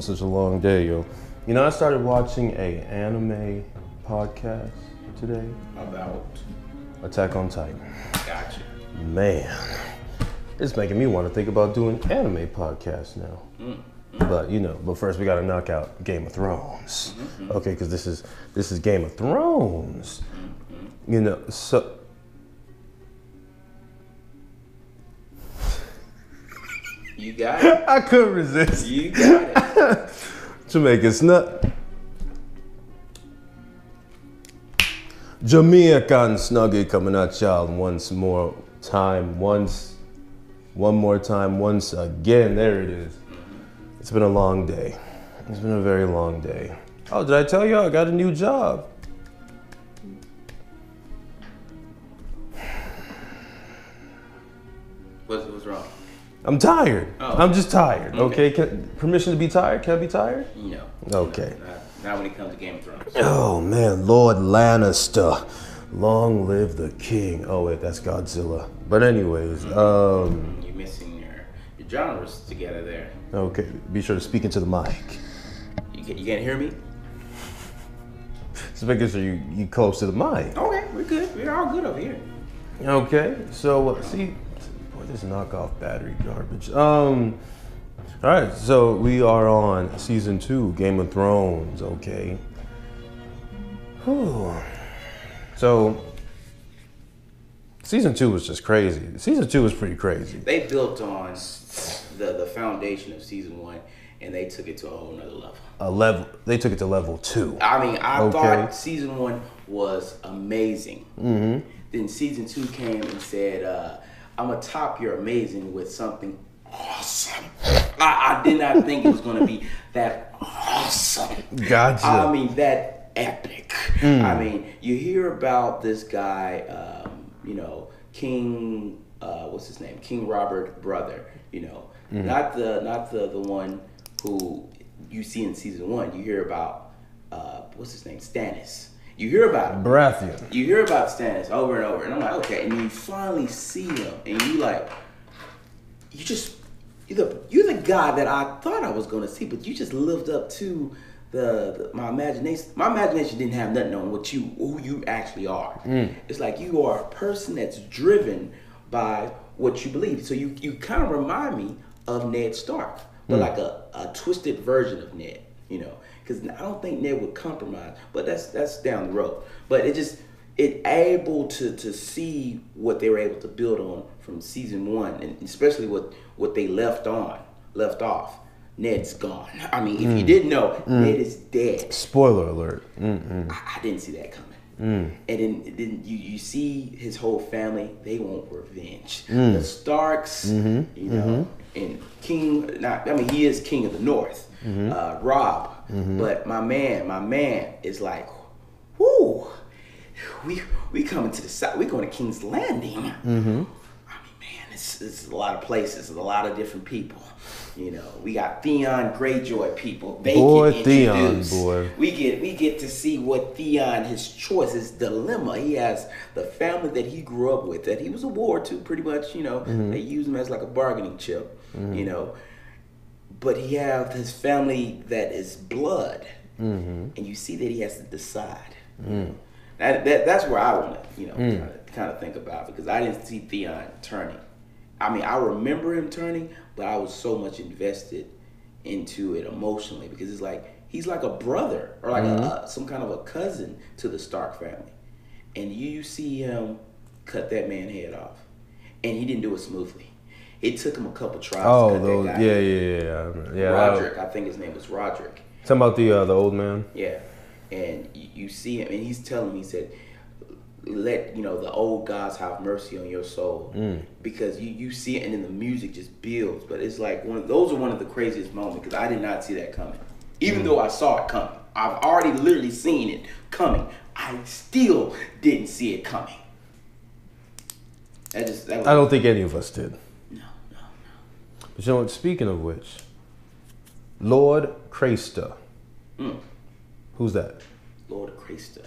been such a long day, yo. You know, I started watching a anime podcast today. About? Attack on Titan. Gotcha. Man, it's making me want to think about doing anime podcasts now. But first we gotta knock out Game of Thrones. Okay, because this is Game of Thrones. You know, so You got it. I couldn't resist. You got it. Jamaican Snut. Jamaican Snuggie coming at y'all once again. There it is. It's been a long day. It's been a very long day. Oh, did I tell you I got a new job? What's wrong? I'm tired. Oh. I'm just tired. Okay. Permission to be tired? Can I be tired? No. Okay. Not when it comes to Game of Thrones. Oh man, Lord Lannister. Long live the king. Oh wait, that's Godzilla. But anyways, You're missing your genres together there. okay, be sure to speak into the mic. You can't hear me? Just making sure you close to the mic. Okay, we're good. We're all good over here. Okay, so see, boy, this knockoff battery garbage. All right, so we are on season 2, Game of Thrones. Okay. Whew. So season 2 was just crazy. Season 2 was pretty crazy. They built on the foundation of season 1, and they took it to a whole nother level. They took it to level 2. I mean, I thought season 1 was amazing. Then season 2 came and said, I'm going to top your amazing with something awesome. I did not think it was going to be that awesome. Gotcha. I mean, that epic. I mean, you hear about this guy, King, what's his name? King Robert brother, not the one who you see in season 1. You hear about, what's his name? Stannis. You hear about him. Baratheon. You hear about Stannis over and over, and I'm like, okay. And you finally see him, and you're the guy that I thought I was gonna see, but you just lived up to my imagination. My imagination didn't have nothing on who you actually are. It's like you are a person that's driven by what you believe. So you kind of remind me of Ned Stark, but like a twisted version of Ned, because I don't think Ned would compromise, but that's down the road. But it able to see what they were able to build on from season 1, and especially what they left off. Ned's gone. I mean, if you didn't know, Ned is dead. Spoiler alert. I didn't see that coming. And then you see his whole family, they want revenge. The Starks, and King, he is king of the North, Robb. But my man is like, whoo, we coming to the south, we going to King's Landing. I mean, man, it's a lot of places, a lot of different people. We got Theon Greyjoy people. They get introduced. We get to see what Theon, his choice, his dilemma. He has the family that he grew up with, that he was a ward to, pretty much. They use him as like a bargaining chip. But he have his family that is blood, and you see that he has to decide. That's where I want to, kind of think about, because I didn't see Theon turning. I mean, I remember him turning, but I was so much invested into it emotionally, because it's like he's like a brother or like some kind of a cousin to the Stark family, and you see him cut that man's head off, and he didn't do it smoothly. It took him a couple tries. Oh, to cut those, that guy. yeah. Roderick, I think his name was Roderick. Talking about the old man. Yeah, and you see him, and he's telling me, he said, let the old gods have mercy on your soul, because you see it, and then the music just builds. But it's like those are one of the craziest moments, because I did not see that coming. Even though I saw it coming, I've already literally seen it coming. I still didn't see it coming. That was, I don't think any of us did. No. But speaking of which, Lord Craster. Who's that? Lord Craster.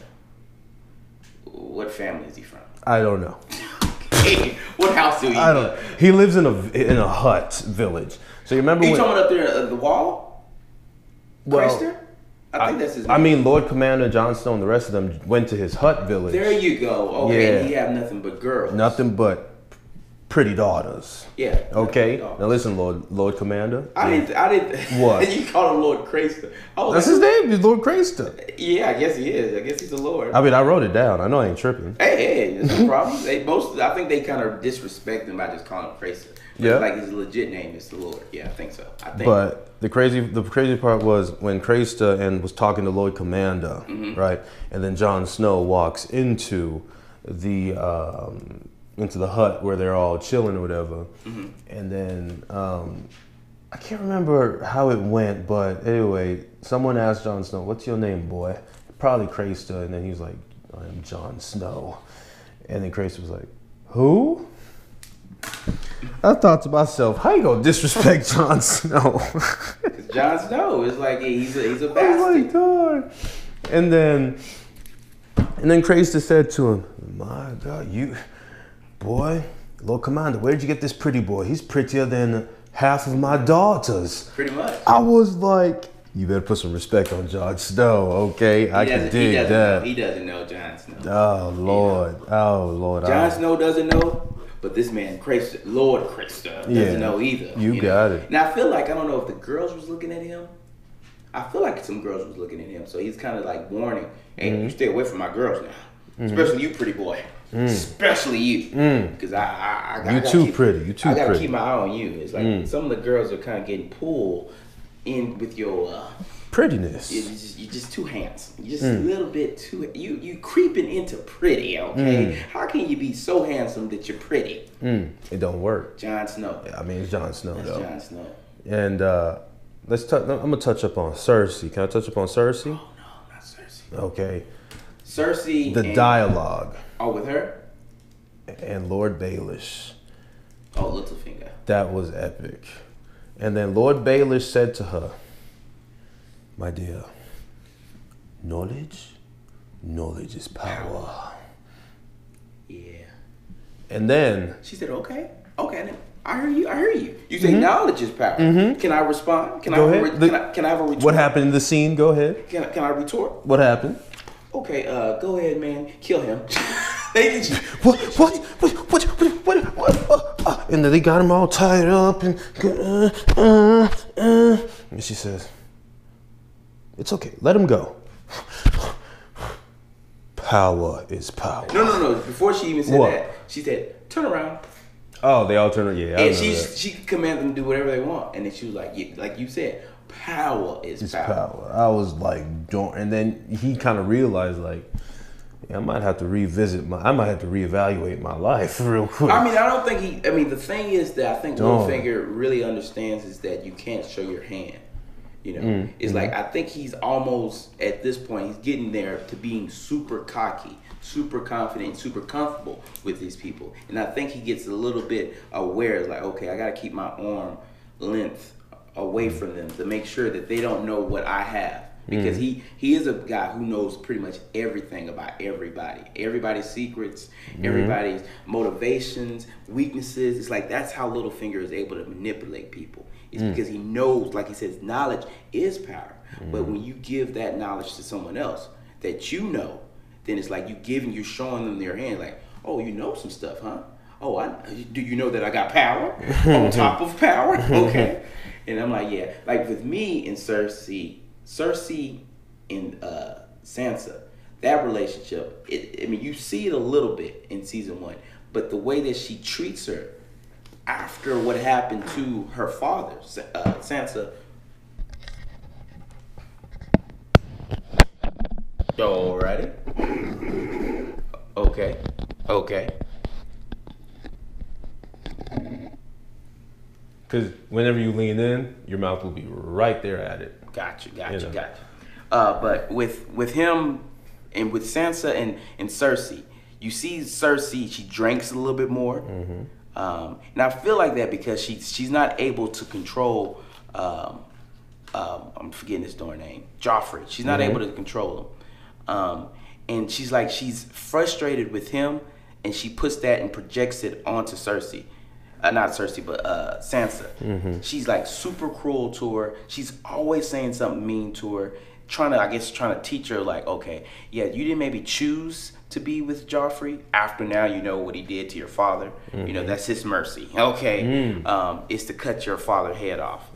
What family is he from? I don't know. Okay. What house do he live? I don't. He lives in a hut village. So you remember Are you when? talking up there at the wall? Craster? I think that's his name. I mean, Lord Commander, Jon Snow, and the rest of them went to his hut village. There you go. Okay, Yeah. and he had nothing but girls. Nothing but pretty daughters. Yeah. Okay. Daughters. Now listen, Lord Commander. I didn't. What? You call him Lord Craster? Oh, That's his name. He's Lord Craster. Yeah, I guess he is. I guess he's a lord. I mean, I wrote it down. I know I ain't tripping. Hey, there's no problem. I think they kind of disrespect him by just calling him Craster. Yeah. Like his legit name is the Lord. Yeah, I think so. But the crazy part was when Craster and was talking to Lord Commander, right? And then Jon Snow walks into the hut where they're all chilling or whatever. And then I can't remember how it went, but anyway, someone asked Jon Snow, "What's your name, boy?" Probably Craster, and then he was like, "I am Jon Snow." And then Craster was like, "Who?" I thought to myself, how you gonna disrespect Jon Snow? Jon Snow is like he's a bastard. Oh my god! And then Craster said to him, "My God, you boy, Lord Commander, where'd you get this pretty boy? He's prettier than half of my daughters." Pretty much. I was like, you better put some respect on Jon Snow, okay? I can dig that. He doesn't know Jon Snow. Oh Lord, oh Lord. Jon Snow doesn't know. But this man, Lord Craster, doesn't know either. You got it. And I feel like, I don't know if the girls was looking at him. I feel like some girls was looking at him. So he's kind of like warning, hey, you stay away from my girls now. Especially you, pretty boy. Especially you. Because I You too pretty. I got to keep my eye on you. It's like some of the girls are kind of getting pulled in with your... prettiness. You're just too handsome. You're just a little bit too. You creeping into pretty. Okay, how can you be so handsome that you're pretty? It don't work. Jon Snow. I mean, it's Jon Snow though. Jon Snow. And I'm gonna touch up on Cersei. Can I touch up on Cersei? Oh no, not Cersei. Okay. Cersei. The dialogue. Oh, with her. And Lord Baelish. Oh, Littlefinger. That was epic. And then Lord Baelish said to her, "My dear, knowledge is power." Yeah. And then she said, "Okay, I hear you. You say knowledge is power. Can I respond? Can I have a retort? What happened in the scene? Go ahead. Can I retort? What happened? Okay, go ahead, man. Kill him." What? And then they got him all tied up and she says, "It's okay. Let him go. Power is power." No. Before she even said that, she said, "Turn around." Oh, they all turn around. Yeah. And she could command them to do whatever they want. And then she was like, yeah, like you said, power is power. I was like, don't. And then he kind of realized, like, yeah, I might have to reevaluate my life real quick. I mean, the thing is that I think Littlefinger really understands is that you can't show your hand. You know, it's like, I think he's almost at this point, he's getting there to being super cocky, super confident, super comfortable with these people. And I think he gets a little bit aware, like, okay, I got to keep my arm length away from them to make sure that they don't know what I have. Because he is a guy who knows pretty much everything about everybody's secrets, everybody's motivations, weaknesses. It's like, that's how Littlefinger is able to manipulate people. It's because he knows, like he says, knowledge is power. But when you give that knowledge to someone else that you know, then it's like you're showing them their hand, like, oh, you know some stuff, huh? Oh, do you know that I got power on top of power? Okay. And I'm like, yeah. Like with me and Cersei and Sansa, that relationship, you see it a little bit in season 1, but the way that she treats her after what happened to her father, Sansa. Alrighty. Okay. Because whenever you lean in, your mouth will be right there at it. Gotcha. But with him and with Sansa and Cersei, you see Cersei, she drinks a little bit more. And I feel like that because she's not able to control, I'm forgetting his darn name, Joffrey. She's not able to control him. And she's frustrated with him, and she puts that and projects it onto Cersei. not Cersei, but Sansa. She's like super cruel to her. She's always saying something mean to her, trying to teach her like, okay, yeah, you didn't maybe choose to be with Joffrey. After now, you know what he did to your father. You know, that's his mercy. Okay, is to cut your father's head off.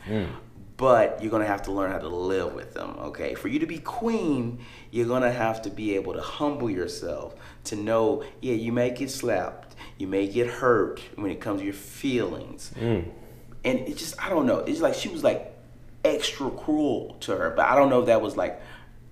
But you're gonna have to learn how to live with them. Okay, for you to be queen, you're gonna have to be able to humble yourself to know, yeah, you may get slapped, you may get hurt when it comes to your feelings, and it just, I don't know. It's like she was like extra cruel to her, but I don't know if that was like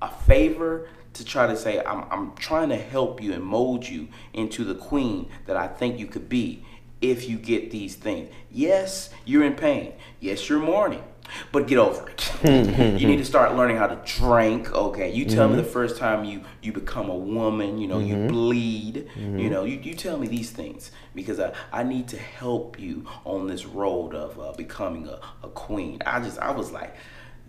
a favor to try to say, I'm trying to help you and mold you into the queen that I think you could be if you get these things. Yes, you're in pain. Yes, you're mourning. But get over it. You need to start learning how to drink. Okay, you tell me the first time you become a woman, you know, you bleed. You know, you tell me these things because I need to help you on this road of becoming a queen. I was like,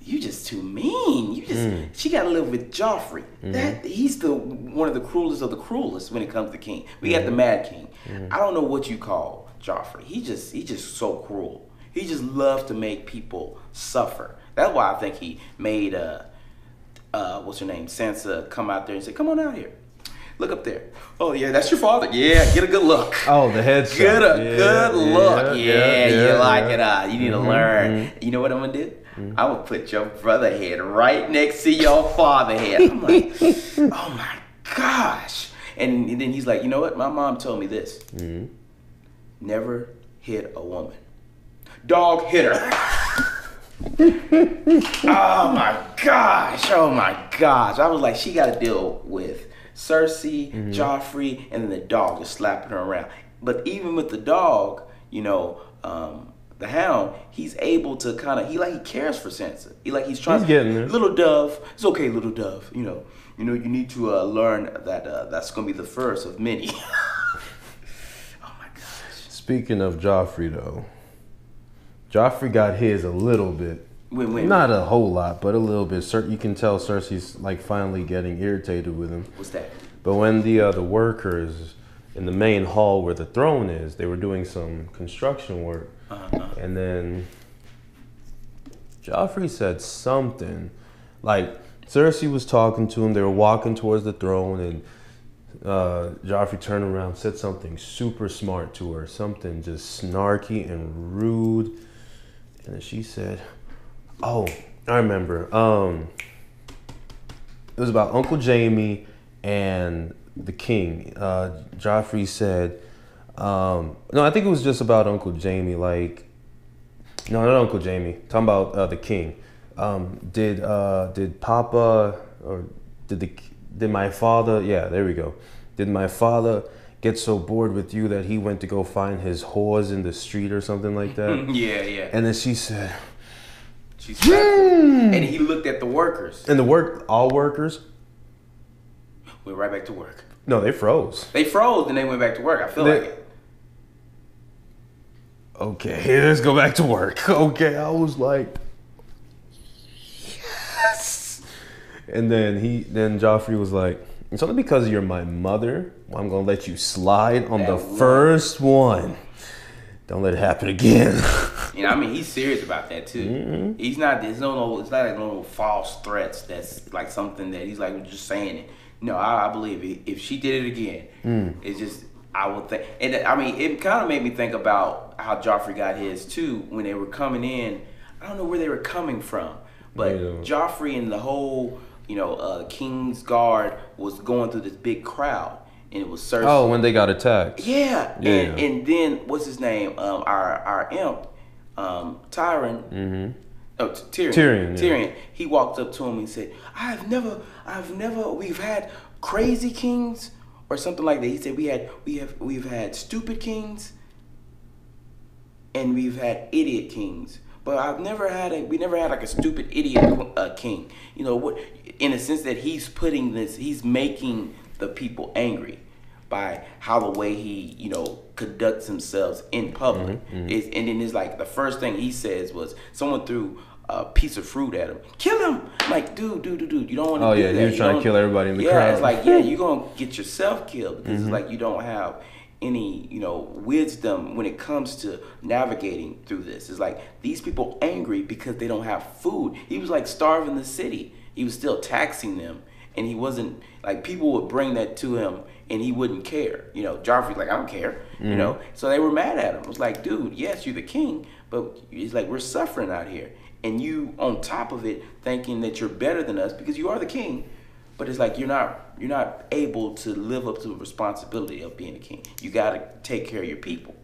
you just too mean. You just she got to live with Joffrey. That he's one of the cruelest of the cruelest when it comes to king. We got the Mad King. I don't know what you call Joffrey. He just so cruel. He just loves to make people suffer. That's why I think he made what's her name, Sansa, come out there and say, "Come on out here, look up there. Oh yeah, that's your father. Yeah, get a good look. Oh, the headshot. Get a good look. Yeah, you like it. You need to learn. You know what I'm gonna do? I'm gonna put your brother head right next to your father head." I'm like, oh my gosh. And then he's like, you know what? My mom told me this. Never hit a woman. Dog hit her. Oh my gosh. I was like, she got to deal with Cersei, Joffrey, and then the dog just slapping her around. But even with the dog, you know, the Hound, he's able to kind of, he cares for Sansa. He's trying. He's getting there. Little Dove, it's okay, little Dove. You know, you need to learn that that's gonna be the first of many. Oh my gosh. Speaking of Joffrey, though, Joffrey got his a little bit. When? Not a whole lot, but a little bit. You can tell Cersei's like finally getting irritated with him. What's that? But when the workers in the main hall where the throne is, they were doing some construction work, and then Joffrey said something like Cersei was talking to him. They were walking towards the throne, and Joffrey turned around, said something super smart to her, something just snarky and rude, and then she said, "Oh, I remember. It was about Uncle Jaime and the king." Joffrey said, "No, I think it was just about Uncle Jaime. Like, no, not Uncle Jaime. Talking about the king. Did Papa or did my father? Yeah, there we go. Did my father get so bored with you that he went to go find his whores in the street or something like that?" Yeah. And then she said, and he looked at the workers. And all workers went right back to work. No, they froze. They froze and they went back to work. I feel like it. Okay, let's go back to work. Okay, I was like, yes. And then Joffrey was like, "It's only because you're my mother. I'm gonna let you slide on the first one. Don't let it happen again." You know, I mean, he's serious about that too. He's not. It's not like no false threats. That's like something that he's like just saying it. No, I believe if she did it again, it's just, I would think. And I mean, it kind of made me think about how Joffrey got his too when they were coming in. I don't know where they were coming from, but Joffrey and the whole, King's Guard was going through this big crowd, and it was Cersei. Oh, when they got attacked. Yeah. And then what's his name? Our imp, Tyrion. Oh, Tyrion. Tyrion. He walked up to him and said, we've had crazy kings or something like that. He said we've had stupid kings and we've had idiot kings. But we never had like a stupid idiot king. You know what? In a sense that he's making the people angry by how the way he, conducts himself in public. And then it's like the first thing he says was someone threw a piece of fruit at him. Kill him! I'm like, dude, you don't want to do that. Oh yeah, he was trying to kill everybody in the crowd. Yeah, it's like, you're going to get yourself killed because it's like you don't have wisdom when it comes to navigating through this. It's like these people angry because they don't have food. He was like starving the city. He was still taxing them, and he wasn't like, people would bring that to him and he wouldn't care. Joffrey's like, I don't care. So they were mad at him. It was like, dude, yes, you're the king, but it's like, we're suffering out here, and you on top of it thinking that you're better than us because you are the king. But it's like, you're not able to live up to the responsibility of being a king. You got to take care of your people,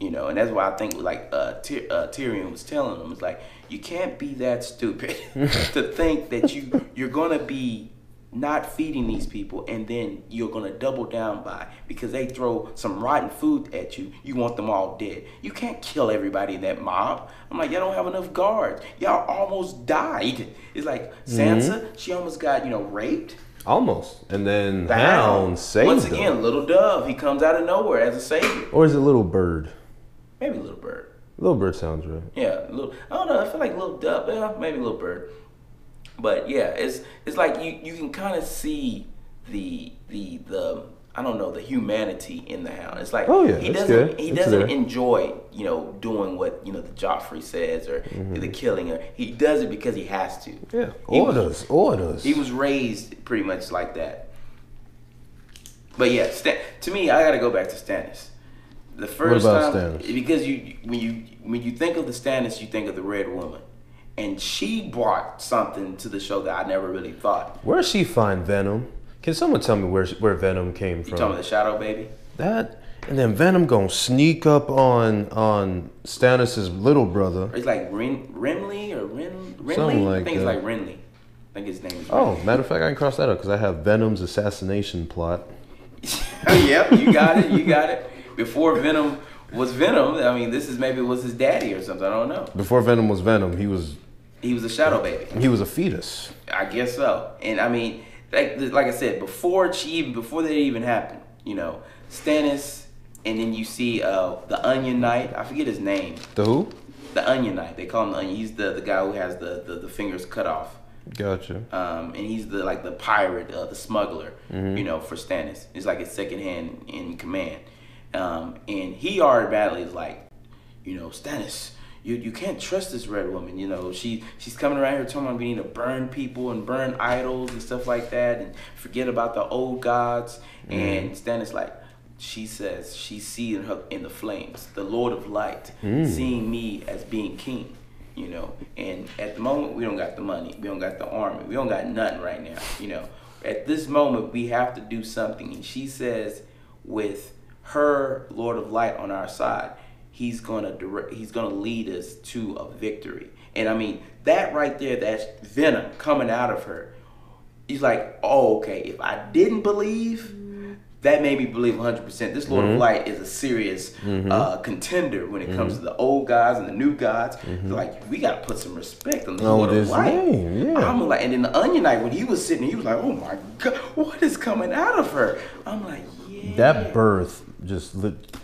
and that's why I think like Tyrion was telling them, it's like, you can't be that stupid to think that you're gonna be not feeding these people, and then you're gonna double down because they throw some rotten food at you. You want them all dead. You can't kill everybody in that mob. I'm like, y'all don't have enough guards. Y'all almost died. It's like Sansa, she almost got raped. Almost, and then the Hound saved once again. Little Dove, he comes out of nowhere as a savior. Or is it Little Bird? Maybe Little Bird. Little Bird sounds right. Yeah, I don't know. I feel like Little Dove. Yeah, maybe Little Bird. But yeah, it's like you can kind of see the I don't know, the humanity in the Hound. It's like, he doesn't enjoy doing what the Joffrey says or the killing. He does it because he has to. Yeah, orders. He was raised pretty much like that. But yeah, to me, I got to go back to Stannis. The first what about time, Stannis? Because when you think of the Stannis, you think of the Red Woman. And she brought something to the show that I never really thought. Where does she find Venom? Can someone tell me where Venom came from? You talking about the Shadow Baby? That, and then Venom gonna sneak up on Stannis' little brother. It's like Renly or Renly? Something like I think that. it's like Renly. I think his name is Renly. Oh, matter of fact, I can cross that up because I have Venom's assassination plot. Yep, you got it. Before Venom was Venom, I mean, this is maybe was his daddy or something. I don't know. Before Venom was Venom, he was a Shadow Baby. He was a fetus. I guess so. And I mean, like I said, before that even happened, Stannis, and then you see the Onion Knight. I forget his name. The who? The Onion Knight. They call him the Onion. He's the guy who has the fingers cut off. Gotcha. And he's the pirate, the smuggler, for Stannis. He's like his second hand in command. And he automatically is like, Stannis, you can't trust this Red Woman. She's coming around here talking about we need to burn people and burn idols and stuff like that and forget about the old gods. And Stannis like, she says she's seeing her in the flames, the Lord of Light, seeing me as being king. And at the moment, we don't got the money, we don't got the army, we don't got nothing right now. At this moment, we have to do something. And she says, with her Lord of Light on our side, he's gonna lead us to a victory. And I mean, that right there, that's Venom coming out of her. He's like, oh, okay, if I didn't believe, that made me believe 100%. This Lord of Light is a serious contender when it comes to the old gods and the new gods. Like, we gotta put some respect on the Lord of Light. I'm like, and then the Onion Knight, when he was sitting, he was like, oh my God, what is coming out of her? I'm like, yeah. That birth just lit.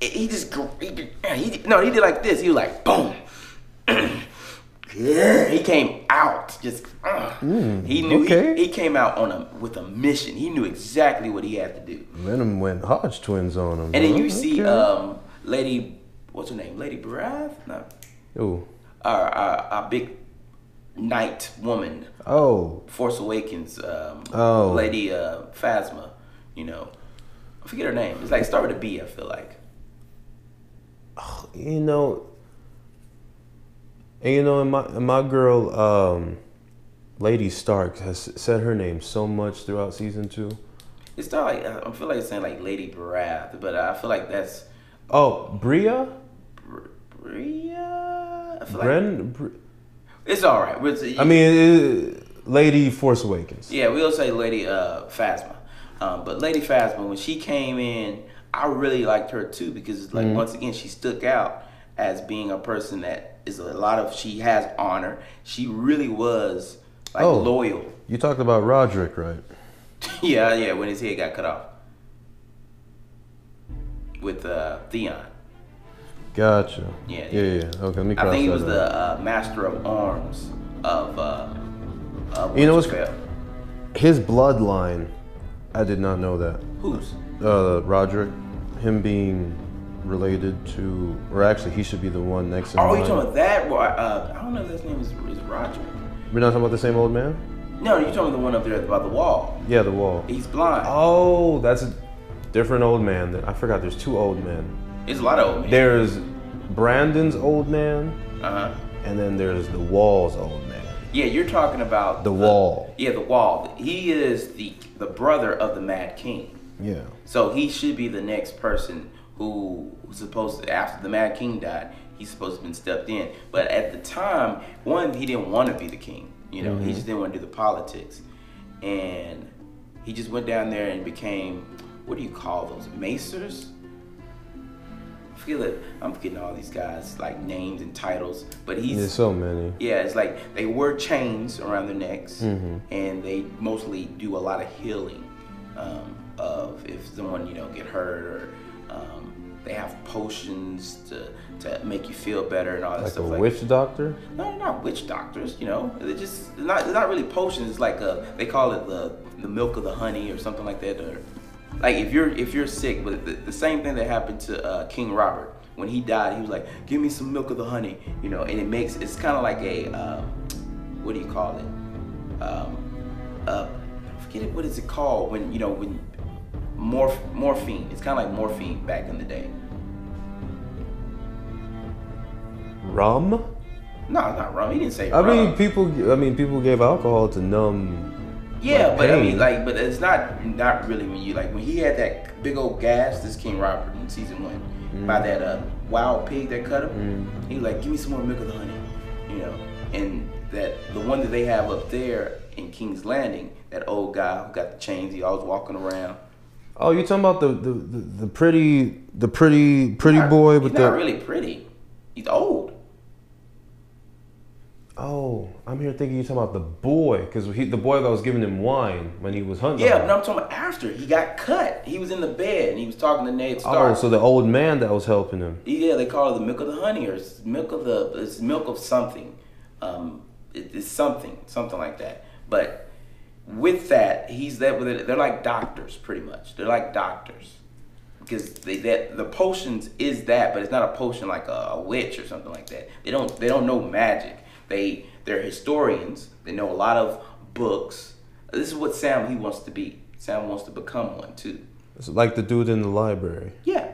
He did like this. He was like, boom. Yeah, he came out just. He knew he came out with a mission. He knew exactly what he had to do. Venom went Hodge twins on him. And then you see Lady, what's her name? Lady Barath? No. Ooh. Our big knight woman. Oh. Force Awakens. Lady Phasma. I forget her name. It's like start with a B. I feel like. And my girl, Lady Stark has said her name so much throughout season 2. It's not like I feel like it's saying like Lady Barath, but I feel like that's. Oh, Bria. Bria. I feel like it's all right. Lady Force Awakens. Yeah, we'll say Lady Phasma. But Lady Phasma, when she came in, I really liked her too because like once again she stuck out as being a person that is she has honor. She really was like loyal. You talked about Roderick, right? yeah, when his head got cut off with Theon. Gotcha. Yeah. Okay, let me cross I think he that was out. the master of arms of what's his bloodline. I did not know that. Whose? Roderick. him being related to, or actually, he should be the one next in line. Oh, you talking about that? Well, I don't know if his name is Roger. We're not talking about the same old man? No, you're talking about the one up there about the wall. Yeah, the wall. He's blind. Oh, that's a different old man. I forgot there's two old men. There's a lot of old men. There's Brandon's old man, and then there's the Wall's old man. Yeah, you're talking about the Wall. Yeah, the Wall. He is the brother of the Mad King. Yeah. So he should be the next person who was supposed to, after the Mad King died, he's supposed to have been stepped in. But at the time, one, he didn't want to be the king. You know, he just didn't want to do the politics. And he just went down there and became, what do you call those, macers? I'm forgetting all these guys, like names and titles, but there's so many. Yeah, it's like they wear chains around their necks, and they mostly do a lot of healing of if someone, you know, get hurt, or they have potions to make you feel better and all that stuff. Like a witch doctor? No, they're not witch doctors. You know, they're not really potions. It's like they call it the milk of the honey or something like that. Or like if you're sick, but the same thing that happened to King Robert when he died. He was like, "Give me some milk of the honey," you know, and it's kind of like a what do you call it? I forget it. What is it called when morphine? It's kind of like morphine back in the day. Rum? No, not rum. He didn't say rum. I mean, people gave alcohol to numb. Yeah, like, but pain. but it's not really when he had that big old gas, this King Robert in season 1, by that wild pig that cut him. He was like, "Give me some more milk of the honey," you know. And that the one that they have up there in King's Landing, that old guy who got the chains, he always walking around. Oh, you talking about the pretty boy with he's not really pretty. He's old. Oh, I'm here thinking you're talking about the boy, because the boy that was giving him wine when he was hunting. Yeah, but I'm talking about after he got cut. He was in the bed and he was talking to Ned Stark. Oh, so the old man that was helping him. Yeah, they call it the milk of the honey, or it's milk of something. It's something like that. But with that, they're like doctors, pretty much. They're like doctors. Because the potions is that, but it's not a potion like a witch or something like that. They don't know magic. They're historians. They know a lot of books. This is what Sam wants to be. Sam wants to become one too. It's like the dude in the library. Yeah,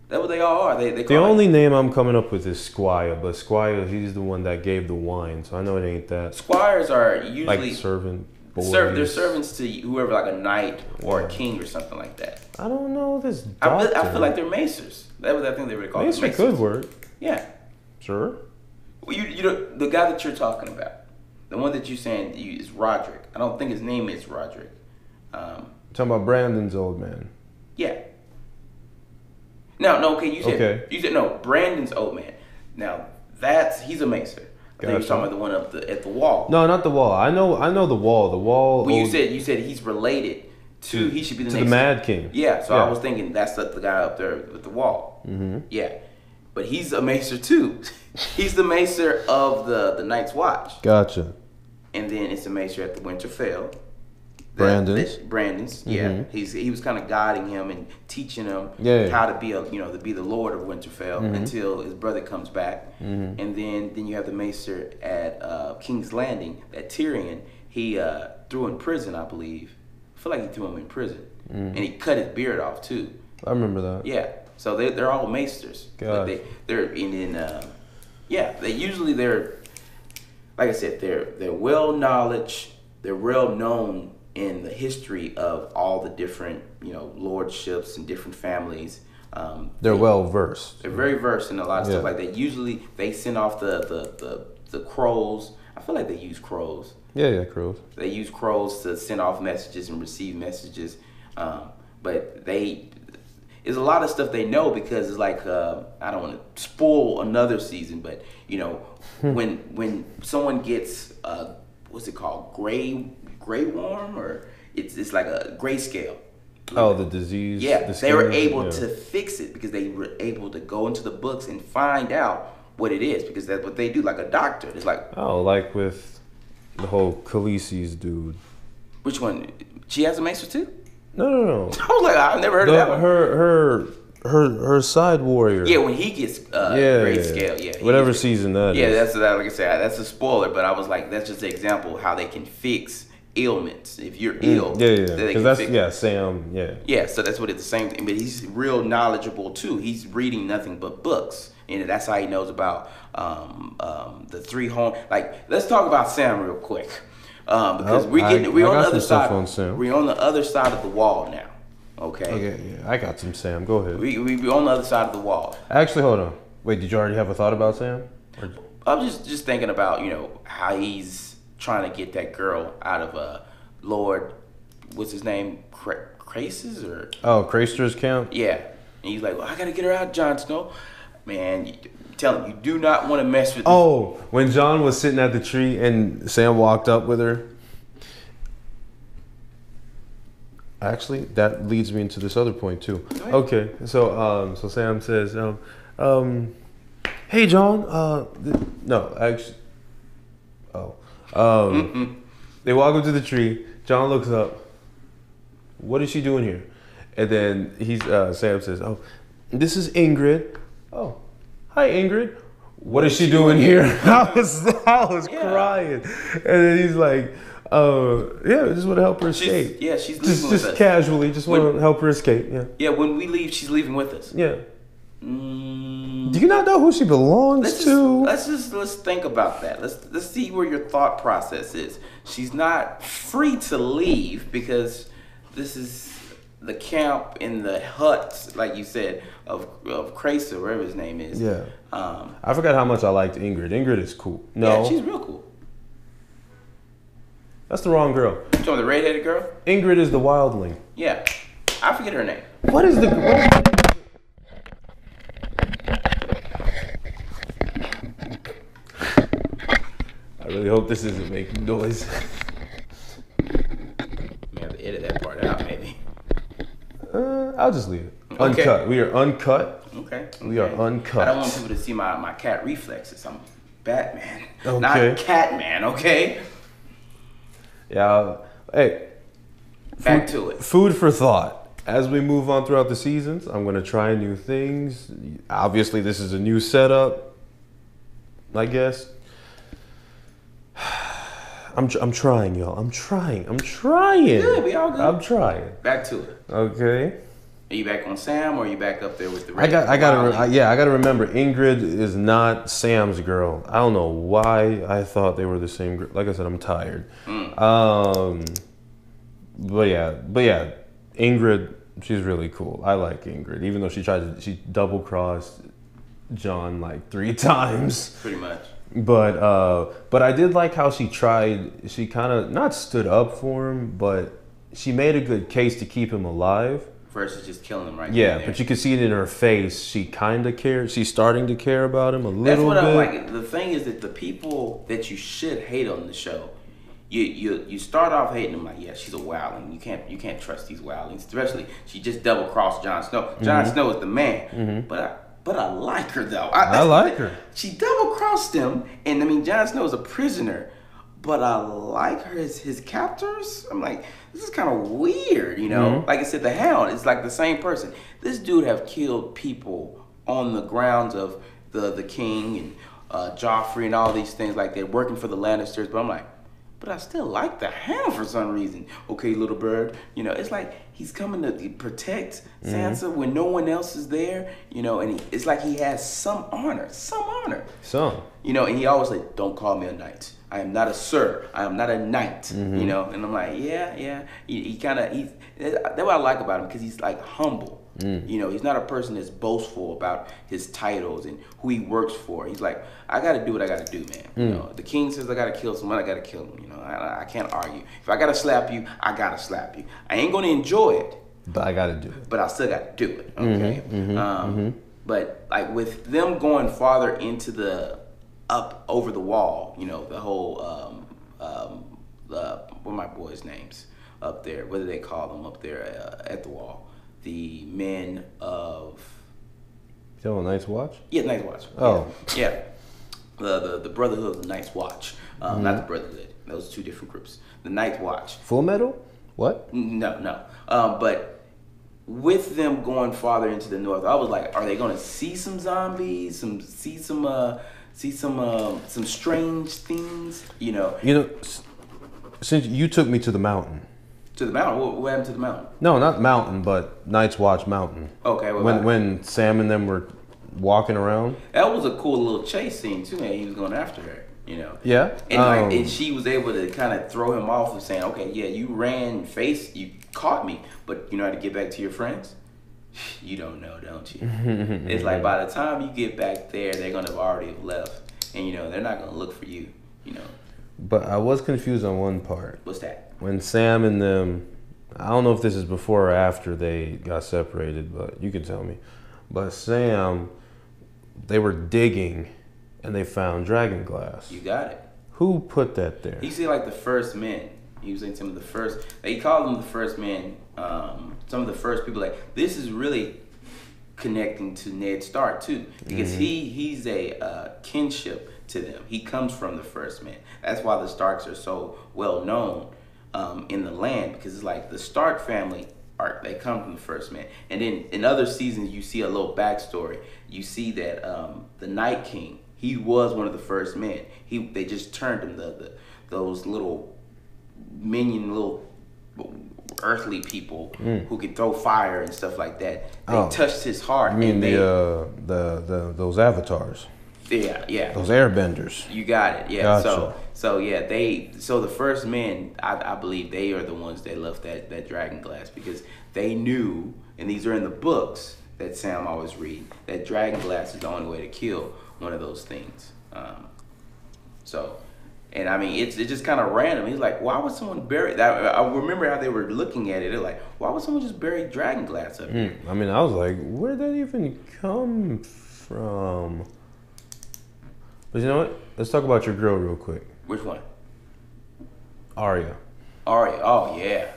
that's what they all are. The only name I'm coming up with is Squire, but Squire, he's the one that gave the wine, so I know it ain't that. Squires are usually like servant boys. They're servants to whoever, like a knight or a king or something like that. I don't know this. I feel like they're macers. That's what I think they would call Macer could work. Yeah. Sure. Well, you know, the guy that you're talking about, the one that you're saying is Roderick. I don't think his name is Roderick. Talking about Brandon's old man. Yeah. No. Okay, you said no. Brandon's old man. Now he's a macer. I think you're talking about the one at the wall. No, not the wall. I know the wall. The wall. Well, you said he's related to. He should be the next. The Mad King. Yeah. So I was thinking that's the guy up there with the wall. Mm-hmm. Yeah. But he's a macer too. He's the macer of the Night's Watch. Gotcha. And then it's a macer at the Winterfell. Brandon's. Yeah. He was kind of guiding him and teaching him how to be to be the Lord of Winterfell until his brother comes back. And then you have the macer at King's Landing that Tyrion he threw in prison, I believe. I feel like he threw him in prison, and he cut his beard off too. I remember that. Yeah. So they're all maesters. They're like I said, they're well knowledge. They're well known in the history of all the different lordships and different families. They're well versed. They're very versed in a lot of stuff like that. Usually they send off the crows. I feel like they use crows. Yeah, crows. They use crows to send off messages and receive messages. But there's a lot of stuff they know because it's like I don't want to spoil another season, but when someone gets what's it called, gray worm, or it's like a grayscale. Oh, the disease. Yeah, they were able to fix it because they were able to go into the books and find out what it is, because that's what they do, like a doctor. It's like like with the whole Khaleesi's dude. Which one? She has a macer too? No. I was like, I've never heard of that one. Her her side warrior. Yeah, when he gets grayscale, yeah. Whatever season that is. Yeah, that's like I said, that's a spoiler, but I was like, that's just an example of how they can fix ailments if you're ill. Because Sam. Yeah, so that's what it's the same thing. But he's real knowledgeable too. He's reading nothing but books, and that's how he knows about the three home. Like, let's talk about Sam real quick, because we're on the other side. We're on the other side of the wall now. Okay. I got some Sam. Go ahead. We on the other side of the wall. Actually, hold on. Wait, did you already have a thought about Sam? I'm just thinking about how he's trying to get that girl out of Lord, what's his name, Craces or Craster's camp. Yeah, and he's like, well, I gotta get her out, Jon Snow. Man, tell him you do not want to mess with. When Jon was sitting at the tree and Sam walked up with her. Actually, that leads me into this other point too. Okay, so Sam says, "Hey, Jon." They walk up to the tree. Jon looks up. What is she doing here? And then Sam says, "Oh, this is Ingrid." "Oh, hi, Ingrid. What is she doing here?" I was crying, and then he's like. Just want to help her escape. She's leaving with us. Casually, just want to help her escape. Yeah, when we leave, she's leaving with us. Yeah. Do you not know who she belongs to? Let's think about that. Let's see where your thought process is. She's not free to leave because this is the camp in the hut, like you said, of Cracer, whatever his name is. Yeah. I forgot how much I liked Ingrid. Ingrid is cool. No, yeah, she's real cool. That's the wrong girl. You talking the red-headed girl? Ingrid is the wildling. Yeah. I forget her name. What is the... I really hope this isn't making noise. You have to edit that part out, maybe. I'll just leave it. Okay. Uncut. We are uncut. Okay. We are uncut. I don't want people to see my cat reflexes. I'm Batman. Okay. Not Catman, okay? Yeah. Hey. Back to it. Food for thought. As we move on throughout the seasons, I'm going to try new things. Obviously, this is a new setup, I guess. I'm trying, y'all. I'm trying. Good, we all good. I'm trying. Back to it. Okay. Are you back on Sam, or are you back up there with the? I gotta remember. Ingrid is not Sam's girl. I don't know why I thought they were the same girl. Like I said, I'm tired. But yeah, Ingrid, she's really cool. I like Ingrid, even though she double crossed Jon like 3 times. Pretty much. But I did like how she tried. She kind of not stood up for him, but she made a good case to keep him alive. Versus just killing him right there. Yeah, but you can see it in her face. She kind of cares. She's starting to care about him a little bit. That's what I'm like. The thing is that the people that you should hate on the show, you start off hating them like, yeah, she's a wildling. You can't trust these wildlings. Especially she just double crossed Jon Snow. Jon Snow is the man. But I like her though. I like her. She double crossed him, and I mean Jon Snow is a prisoner. But I like her as his captors. I'm like, this is kind of weird, Like I said, the Hound is like the same person. This dude have killed people on the grounds of the king and Joffrey and all these things like that, working for the Lannisters. But I'm like, but I still like the Hound for some reason. Okay, little bird. It's like he's coming to protect Sansa when no one else is there. And it's like he has some honor. And he always like, don't call me a knight. I am not a sir. I am not a knight. And I'm like, yeah. That's what I like about him, because he's like humble. He's not a person that's boastful about his titles and who he works for. He's like, I got to do what I got to do, man. The king says I got to kill someone, I got to kill him. I can't argue. If I got to slap you, I got to slap you. I ain't going to enjoy it. But I got to do it. But I still got to do it, okay? But like with them going farther into up over the wall, the whole, what are my boys' names up there? What do they call them up there at the wall? The men of... You know, Night's Watch? Yeah, Night's Watch. Oh. Yeah. The Brotherhood of the Night's Watch. Not the Brotherhood. Those are 2 different groups. The Night's Watch. Full Metal? What? No. But with them going farther into the north, I was like, are they gonna see some zombies? Some strange things? You know. Since you took me to the mountain. To the mountain? What happened to the mountain? No, not mountain, but Night's Watch Mountain. Okay. When Sam and them were walking around. That was a cool little chase scene too, man. He was going after her. You know. Yeah. And she was able to kind of throw him off of saying, okay, yeah, you caught me, but you know how to get back to your friends? You don't know, don't you? It's like by the time you get back there, they're gonna have already left, and you know they're not gonna look for you. You know. But I was confused on one part. What's that? When Sam and them, I don't know if this is before or after they got separated, but you can tell me. But Sam, they were digging. And they found dragon glass. You got it. Who put that there? He said like the first men. He was saying some of the first. They called them the first men. Some of the first people. Like this is really connecting to Ned Stark too, because he's a kinship to them. He comes from the first men. That's why the Starks are so well known in the land, because it's like the Stark family. They come from the first man, and then in other seasons you see a little backstory. You see that the Night King. He was one of the first men. They just turned him those little minion, little earthly people who could throw fire and stuff like that. They touched his heart. You mean those avatars? Yeah. Those airbenders. You got it. Yeah. Gotcha. So the first men, I believe they are the ones that left that dragon glass, because they knew, and these are in the books that Sam always read, that dragon glass is the only way to kill one of those things. And I mean, it's just kind of random. He's like, why would someone bury that? I remember how they were looking at it. They're like, why would someone just bury dragon glass up here? I mean, I was like, where did that even come from? But you know what? Let's talk about your girl real quick. Which one? Arya. Oh, yeah.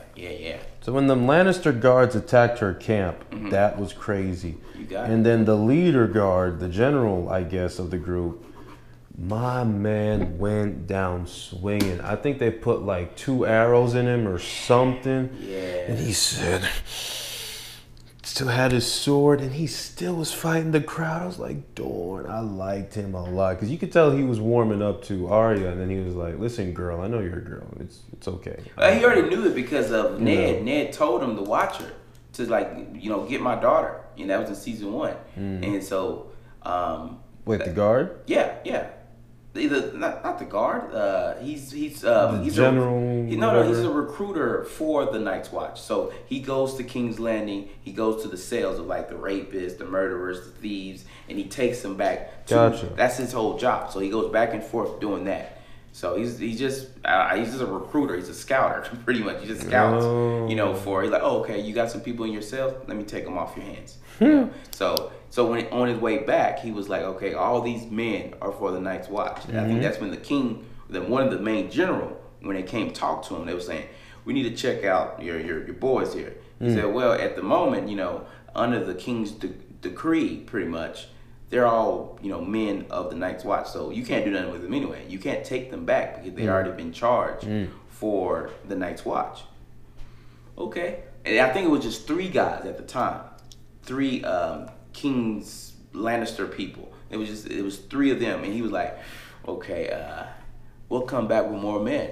So when the Lannister guards attacked her camp, that was crazy. You got it. And then the leader guard, the general, I guess, of the group, my man went down swinging. I think they put like 2 arrows in him or something. Yeah. And he said, still had his sword, and he still was fighting the crowd. I was like, darn, I liked him a lot, because you could tell he was warming up to Arya, and then he was like, listen, girl, I know you're a girl. It's okay. He already knew it because of Ned. Ned told him to watch her, to get my daughter. And that was in season 1. And so, wait, the guard? Yeah. Either not the guard. He's general. He's a recruiter for the Night's Watch. So he goes to King's Landing. He goes to the cells of like the rapists, the murderers, the thieves, and he takes them back. That's his whole job. So he goes back and forth doing that. So he's just a recruiter. He's a scouter, pretty much. He just scouts, he's like, oh, okay, you got some people in your cells. Let me take them off your hands. So when on his way back, he was like, okay, all these men are for the Night's Watch. And I think that's when the king, one of the main general, when they came to talk to him, they were saying, we need to check out your boys here. He said, well, at the moment, under the king's decree, pretty much, they're all, men of the Night's Watch. So you can't do nothing with them anyway. You can't take them back because they already been charged for the Night's Watch. Okay. And I think it was just 3 guys at the time. 3 King's Lannister people. It was 3 of them, and he was like, okay, we'll come back with more men.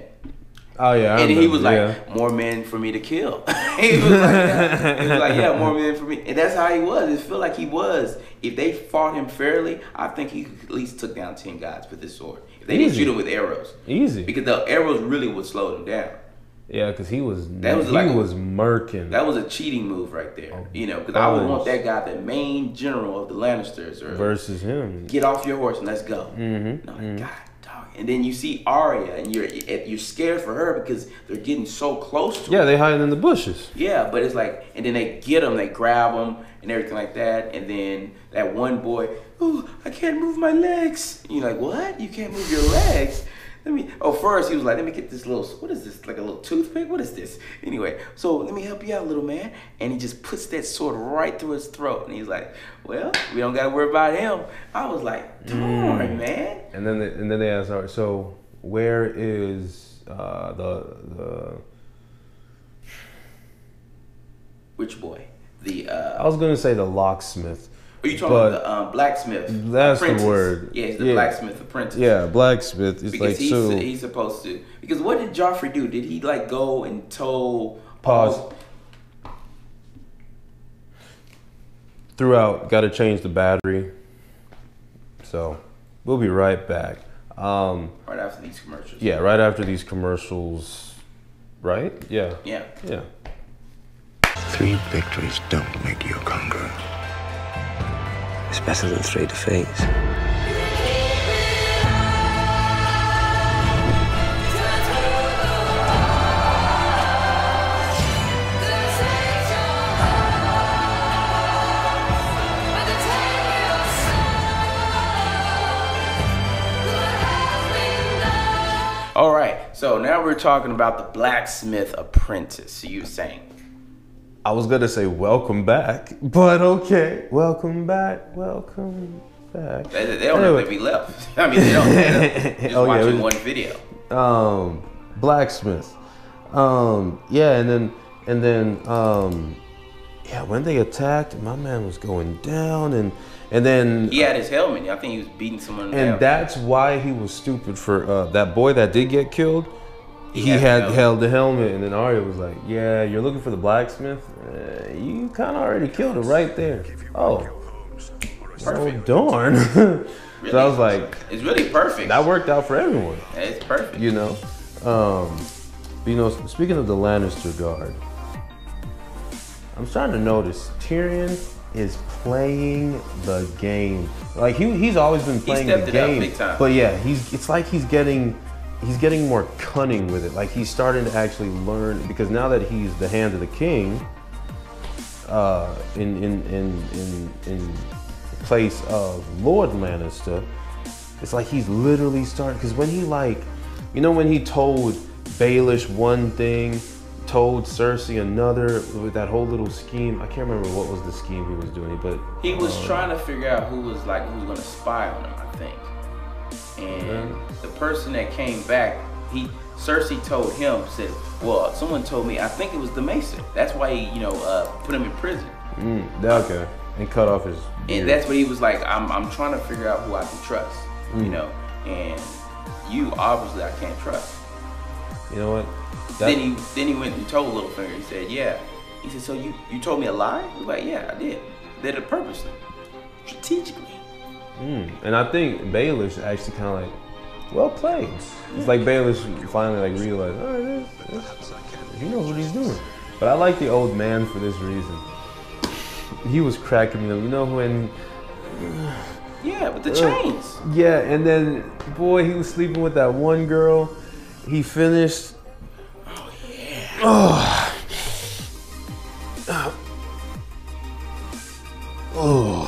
Oh yeah. And he was like, more men for me to kill. He was like, yeah, more men for me. And that's how he was. It felt like he was. If they fought him fairly, I think he at least took down 10 guys with his sword. If they didn't shoot him with arrows. Easy. Because the arrows really would slow them down. Yeah, because he was murking. That was a cheating move right there. Because I would want that guy, the main general of the Lannisters, versus him. Get off your horse and let's go. God, dog. And then you see Arya, and you're scared for her because they're getting so close to her. Yeah, they hiding in the bushes. Yeah, but it's like, and then they get them, they grab them, and everything like that. And then that one boy, oh, I can't move my legs. And you're like, what? You can't move your legs? First he was like, let me get this what is this, like a little toothpick? What is this? Anyway, so let me help you out, little man. And he just puts that sword right through his throat. And he's like, well, we don't got to worry about him. I was like, darn, man. And then they asked, all right, so where is the Which boy? I was gonna say the locksmith. Are you talking about the blacksmith? That's apprentice? the word. Yeah, he's the blacksmith apprentice. Yeah, blacksmith. It's because like so. He's supposed to. Because what did Joffrey do? Did he like go and told? Pause. Throughout, got to change the battery. So, we'll be right back. Right after these commercials. Yeah, right after these commercials. Right? Yeah. Yeah. Yeah. 3 victories don't make you a conqueror. It's better than 3 defeats. All right, so now we're talking about the blacksmith apprentice. So you were saying? I was gonna say welcome back, but okay. Welcome back. Welcome back. They don't know if we left. I mean, they don't. They're just watching one video. Blacksmith. Yeah, and then yeah, when they attacked, my man was going down, and then he had his helmet. I think he was beating someone. And that's why he was stupid for that boy that did get killed. He had held the helmet, and then Arya was like, "Yeah, you're looking for the blacksmith. You kind of already killed him right there." Oh, perfect. Oh darn! Really, so I was like, "It's really perfect." That worked out for everyone. It's perfect. You know, speaking of the Lannister guard, I'm starting to notice Tyrion is playing the game. Like he's always been playing the game, big time. But yeah, it's like he's getting more cunning with it. Like he's starting to actually learn, because now that he's the hand of the king, in place of Lord Lannister, it's like he's literally starting. Because when he when he told Baelish one thing, told Cersei another, with that whole little scheme. I can't remember what was the scheme he was doing, but he was trying to figure out who was going to spy on him, I think. And the person that came back, Cersei told him, said, "Well, someone told me. I think it was the Maester. That's why he, put him in prison." Okay, and cut off his beard. And that's what he was like. I'm trying to figure out who I can trust, and you obviously I can't trust. You know what? Then he went and told Littlefinger. He said, "Yeah." He said, "So you told me a lie?" He was like, "Yeah, I did. Did it purposely, strategically." And I think Baelish actually kind of well played. It's like Baelish finally realized, oh, he knows what he's doing. But I like the old man for this reason. He was cracking me up. You know when? Yeah, with the chains. Yeah, and then boy, he was sleeping with that one girl. He finished. Oh yeah. Oh.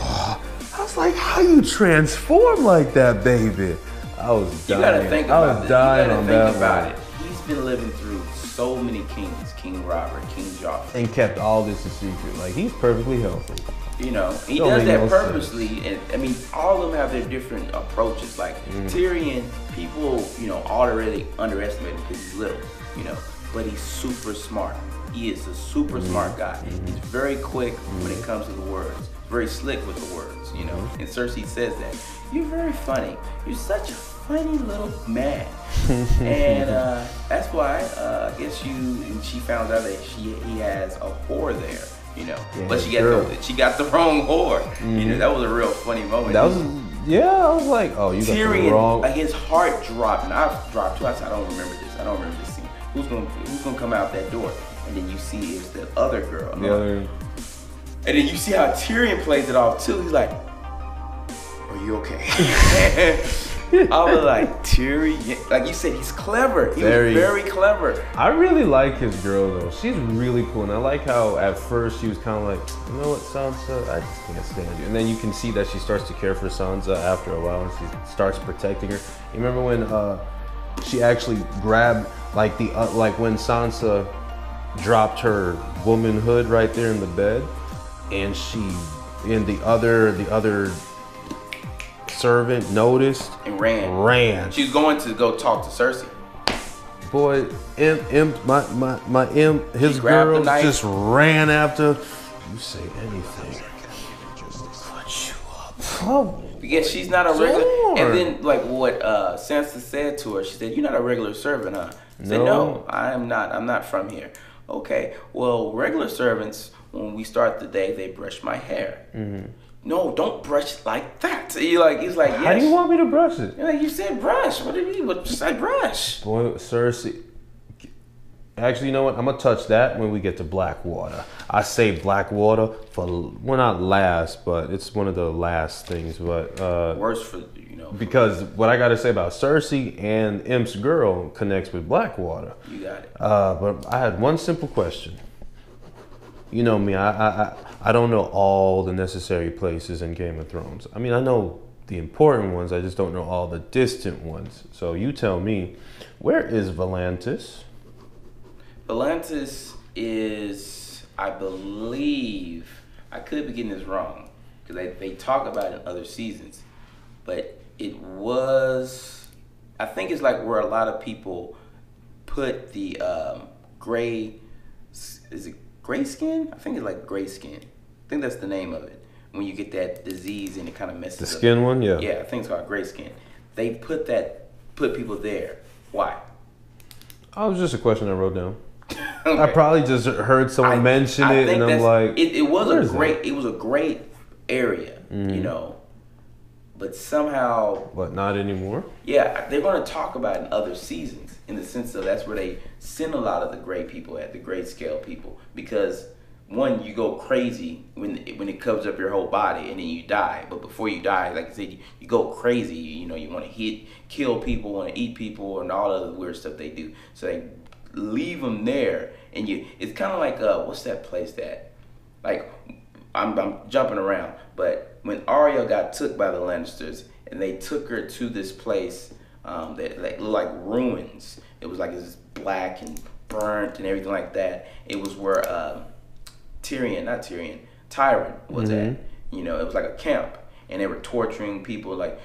I was like, how you transform like that, baby? I was dying. You gotta think about this. Dying you on gotta that think about it. He's been living through so many kings, King Robert, King Joffrey. And kept all this a secret. Like, he's perfectly healthy. He does that purposely, and I mean, all of them have their different approaches. Like Tyrion, people, already underestimate him because he's little, but he's super smart. He is a super smart guy. He's very quick when it comes to the words. Very slick with the words, And Cersei says that. You're very funny. You're such a funny little man. And that's why I guess she found out that he has a whore there, Yeah, but she got the wrong whore. That was a real funny moment. That was I was like, oh, you got the wrong. Like his heart dropped, and I've dropped too. I said, I don't remember this. I don't remember this scene. Who's gonna come out that door? And then you see it's the other girl. And then you see how Tyrion plays it off too. He's like, "Are you okay?" I was like, Tyrion, like you said, he's clever. He was very clever. I really like his girl though. She's really cool, and I like how at first she was kind of like, you know what, Sansa, I just can't stand you. And then you can see that she starts to care for Sansa after a while, and she starts protecting her. You remember when she actually grabbed like when Sansa dropped her womanhood right there in the bed, and the other servant noticed and ran. She was going to go talk to Cersei. Boy, his girl just ran after. You say anything. Put you up. Oh. Because she's not a regular. Sure. And then, like what Sansa said to her, she said, "You're not a regular servant, huh?" I said, No. "No, I'm not. I'm not from here." Okay. Well, regular servants, when we start the day, they brush my hair. Mm-hmm. No, don't brush it like that. So he's like, yes. How do you want me to brush it? You're like, you said brush. What do you mean? What just said brush? Boy, Cersei. Actually, you know what? I'm gonna touch that when we get to Blackwater. I say Blackwater for, well, not last, but it's one of the last things. But Worse for because what I gotta say about Cersei and Imp's girl connects with Blackwater. You got it. But I had one simple question. You know me, I don't know all the necessary places in Game of Thrones. I mean, I know the important ones. I just don't know all the distant ones. So you tell me, where is Volantis? Volantis is, I believe, I could be getting this wrong because they talk about it in other seasons, but it was, I think it's like where a lot of people put the gray, is it gray skin? I think it's like gray skin. I think that's the name of it. When you get that disease and it kind of messes up. The skin one, yeah. Yeah, I think it's called gray skin. They put people there. Why? Oh, it was just a question I wrote down. Okay. I probably just heard someone mention it, and I'm like, it was a great area, you know, but somehow, but not anymore. Yeah, they're going to talk about it in other seasons, in the sense of that's where they send a lot of the gray people at, the grayscale people, because one, you go crazy when it covers up your whole body and then you die. But before you die, like I said, you go crazy. You know, you want to kill people, want to eat people, and all of the weird stuff they do. So they leave them there, and it's kind of like what's that place that, like, I'm jumping around, but when Arya got took by the Lannisters and they took her to this place that like looked like ruins. It was like it's black and burnt and everything like that. It was where Tyrion was at. You know, it was like a camp, and they were torturing people. Like,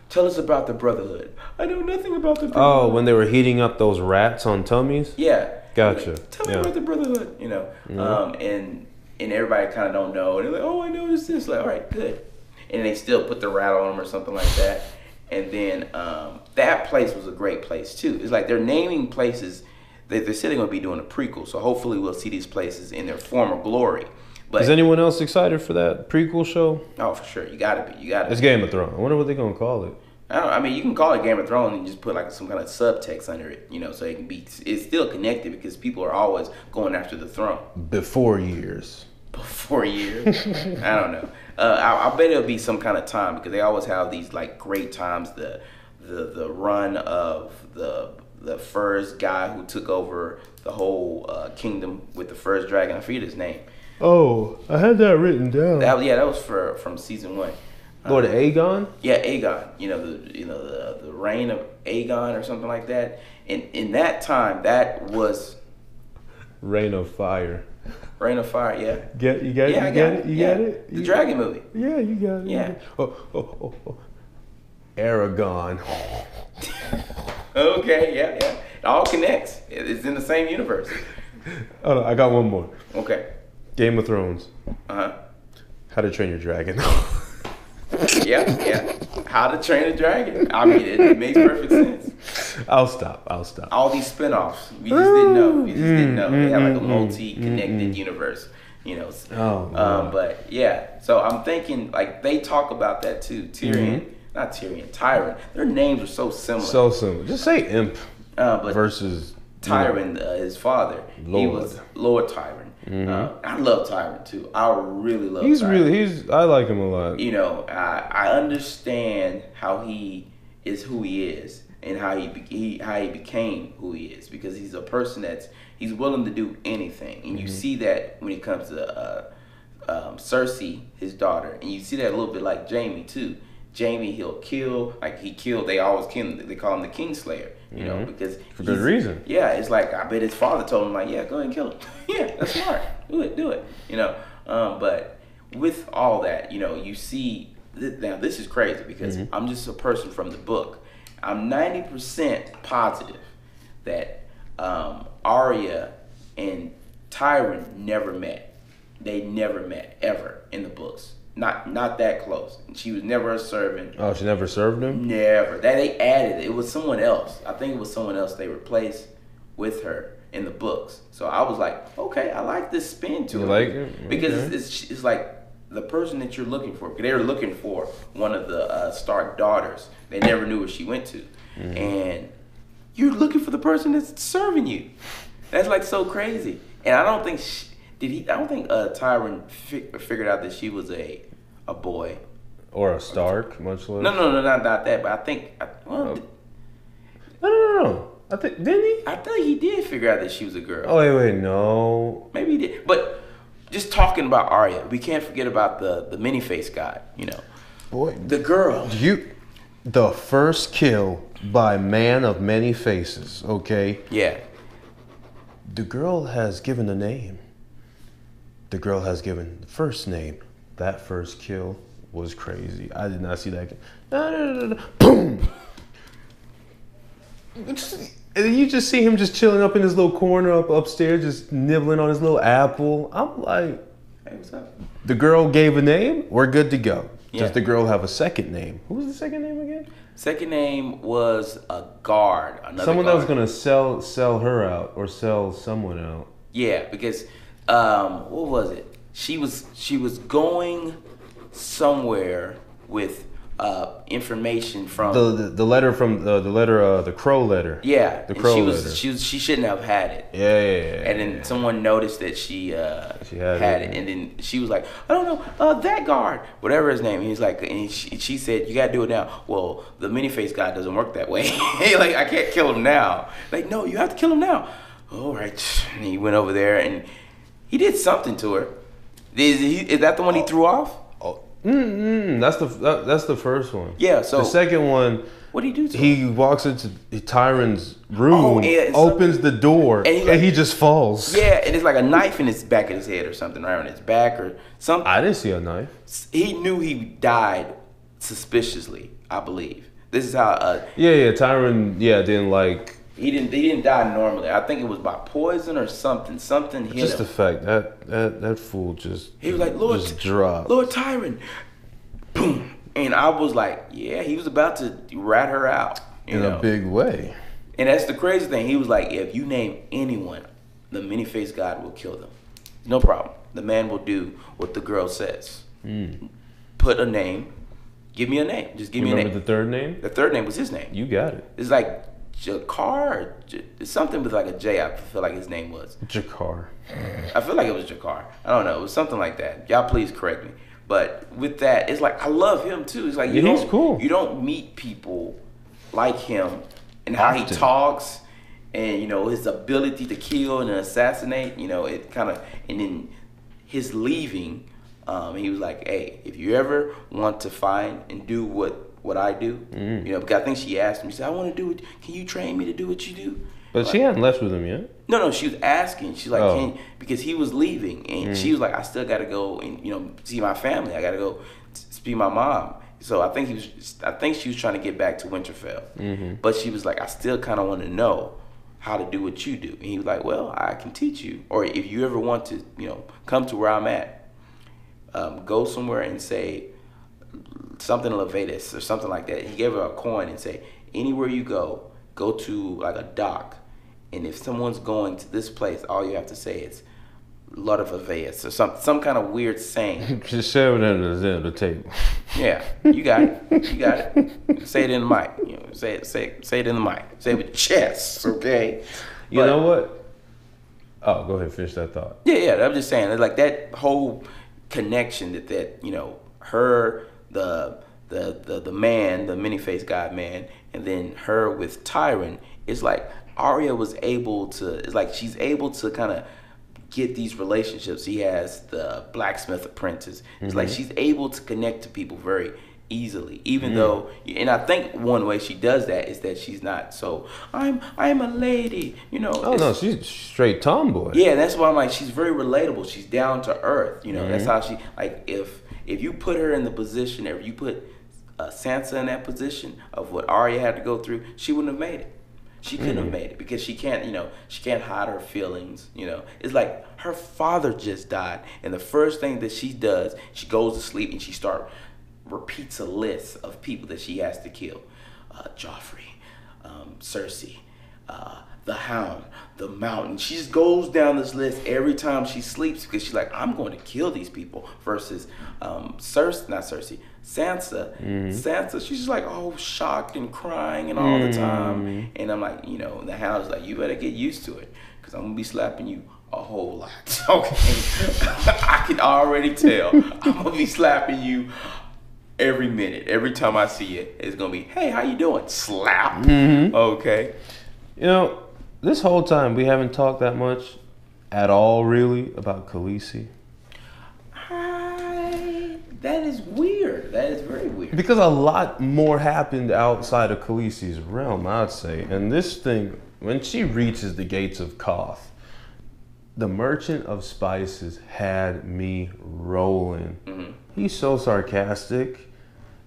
tell us about the Brotherhood. I know nothing about the Brotherhood. Oh, when they were heating up those rats on tummies? Yeah. Gotcha. Like, tell me about the Brotherhood, you know. And everybody kind of don't know. And they're like, oh, I know this. Like, all right, good. And they still put the rat on them or something like that. And then that place was a great place, too. It's like they're naming places. They said they're going to be doing a prequel. So hopefully we'll see these places in their former glory. But is anyone else excited for that prequel show? Oh, for sure. You got to be. It's Game of Thrones. I wonder what they're going to call it. I mean, you can call it Game of Thrones and just put like some kind of subtext under it, you know, so it can be. It's still connected because people are always going after the throne. Before years. I don't know. I bet it'll be some kind of time because they always have these like great times. The run of the first guy who took over the whole kingdom with the first dragon. I forget his name. Oh, I had that written down. That was from season 1. Lord Aegon? Yeah, Aegon. You know the reign of Aegon or something like that. And in that time, that was Reign of Fire. Reign of Fire, yeah. You get it? You get it? The dragon movie. Yeah, you got it. Yeah. Oh. Aragon. Okay, yeah. It all connects. It's in the same universe. Oh, no, I got one more. Okay. Game of Thrones. Uh-huh. How to Train Your Dragon. Yeah. How to Train a Dragon. I mean, it makes perfect sense. I'll stop. All these spinoffs, we just didn't know. They have like a multi-connected universe, you know. But yeah, so I'm thinking like they talk about that too. Tyrion. Their names are so similar. Just say Imp versus Tyrion, his father. Lord. He was Lord Tyrion. I love Tyrion too. I really love Tyrion. I like him a lot. You know, I understand how he is who he is and how he became who he is, because he's a person he's willing to do anything, and you see that when it comes to Cersei, his daughter, and you see that a little bit like Jaime too. Jaime, he'll kill, they always kill him, they call him the Kingslayer, you know, because for good reason. Yeah, it's like, I bet his father told him, like, yeah, go ahead and kill him. Yeah, that's smart. Do it, you know. But with all that, you know, you see, now this is crazy because I'm just a person from the book. I'm 90% positive that Arya and Tyrion never met. they never met ever in the books. Not that close. And she was never a servant. Oh, she never served him? Never. That they added. It was someone else. I think it was someone else they replaced with her in the books. So I was like, okay, I like this spin to it. You like it? Okay. Because it's like the person that you're looking for. They were looking for one of the Stark daughters. They never knew where she went to. Mm-hmm. And you're looking for the person that's serving you. That's like so crazy. And I don't think Tywin figured out that she was a boy. Or a Stark, much less. No, not that. But I think, No. I think, didn't he? I think he did figure out that she was a girl. Oh, wait, no. Maybe he did. But just talking about Arya, we can't forget about the many-faced guy, Boy. The girl. The first kill by man of many faces, okay? Yeah. The girl has given a name. The girl has given the first name. That first kill was crazy. I did not see that. Boom! And you just see him just chilling up in his little corner upstairs, just nibbling on his little apple. I'm like, hey, what's up? The girl gave a name. We're good to go. Yeah. Does the girl have a second name? Who was the second name again? Second name was a guard. Someone guard. that was gonna sell her out or sell someone out. Yeah, because what was it? She was going somewhere with information from the letter from the Crow letter. Yeah, the Crow letter. She shouldn't have had it. Yeah. And then someone noticed that she had it, and then she was like, I don't know, that guard, whatever his name. And he's like, and she said, you gotta do it now. Well, the many-faced guy doesn't work that way. Like, I can't kill him now. Like, no, you have to kill him now. All right. And he went over there and he did something to her. Is that the one he threw off? That's the first one. Yeah. So the second one, what did he do to he him? walks into Tyron's room, opens the door, and he just falls. Yeah, and it's like a knife in his back of his head or something, right on his back or something. I didn't see a knife. He knew he died suspiciously, I believe. This is how. Tyron. Didn't like. He didn't die normally. I think it was by poison or something. Something hit him. Just the fact that fool just. He was like, Lord, just dropped. Lord Tyron, boom, and I was like, yeah, he was about to rat her out in a big way. And that's the crazy thing. He was like, if you name anyone, the many-faced God will kill them. No problem. The man will do what the girl says. Put a name. Give me a name. Just give me a name. Remember the third name? The third name was his name. You got it. It's like Jakar, something with like a J. I feel like his name was Jakar. I feel like it was Jakar. I don't know. It was something like that. Y'all please correct me. But with that, it's like I love him too. It's like he's cool. You don't meet people like him and how he talks, and his ability to kill and assassinate. It kind of, and then his leaving. He was like, hey, if you ever want to find and do what I do, because I think she asked him, she said, I want to do it. Can you train me to do what you do? But she hadn't left with him yet. No, she was asking. She's like, because he was leaving, and she was like, I still got to go and see my family. I got to go see my mom. So I think she was trying to get back to Winterfell, but she was like, I still kind of want to know how to do what you do. And he was like, well, I can teach you, or if you ever want to, come to where I'm at. Go somewhere and say something Leviticus or something like that. He gave her a coin and say, anywhere you go to like a dock, and if someone's going to this place, all you have to say is Lord of Aveus or some kind of weird saying. Just say it under the table. Yeah, you got it. You got it. Say it in the mic. Say it in the mic. Say it with chest, okay? You know what? Oh, go ahead and finish that thought. Yeah. I'm just saying, like that whole connection that her, the man, the many-faced God man, and then her with Tyron, it's like Arya was able to, it's like she's able to kind of get these relationships. He has the blacksmith apprentice. It's like she's able to connect to people very easily, even though, and I think one way she does that is that she's not so, I'm a lady, Oh no, she's straight tomboy. Yeah, that's why I'm like, she's very relatable. She's down to earth, that's how she, like, if you put her in the position, or if you put Sansa in that position of what Arya had to go through, she wouldn't have made it. She couldn't have made it because she can't, she can't hide her feelings, It's like her father just died, and the first thing that she does, she goes to sleep and she repeats a list of people that she has to kill. Joffrey, Cersei, the Hound, the Mountain. She just goes down this list every time she sleeps because she's like, I'm going to kill these people. Versus Sansa. Sansa, she's just like, shocked and crying and all the time. And I'm like, the Hound's like, you better get used to it because I'm going to be slapping you a whole lot. Okay? I can already tell. I'm going to be slapping you every minute. Every time I see it, it's going to be, hey, how you doing? Slap. Okay? This whole time we haven't talked that much at all, really, about Khaleesi. That is weird. That is very weird. Because a lot more happened outside of Khaleesi's realm, I'd say. And this thing, when she reaches the gates of Koth, the Merchant of Spices had me rolling. He's so sarcastic.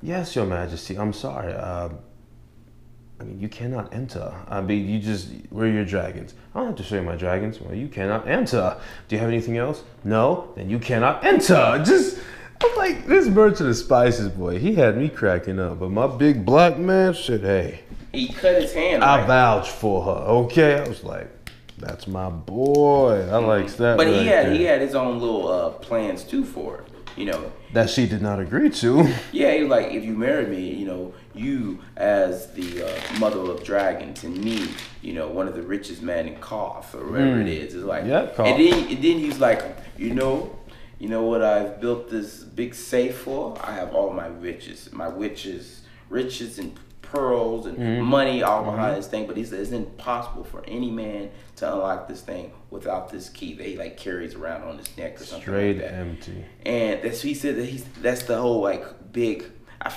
Yes, Your Majesty, I'm sorry. You cannot enter. Where are your dragons? I don't have to show you my dragons. Well, you cannot enter. Do you have anything else? No? Then you cannot enter. I'm like, this Merchant of Spices boy, he had me cracking up. But my big black man said, hey. He cut his hand. I vouch for her, okay? I was like, that's my boy. I like that. But he had his own little plans too for it. That she did not agree to. Yeah, he was like, if you marry me, you as the mother of dragons and me, one of the richest men in Koth or wherever it is. It's like, yeah, Koth. And then he's like, you know what I've built this big safe for? I have all my riches and pearls and money all behind this thing. But he says it's impossible for any man to unlock this thing without this key that he carries around on his neck or something straight like that. Empty. And he said that's the whole big.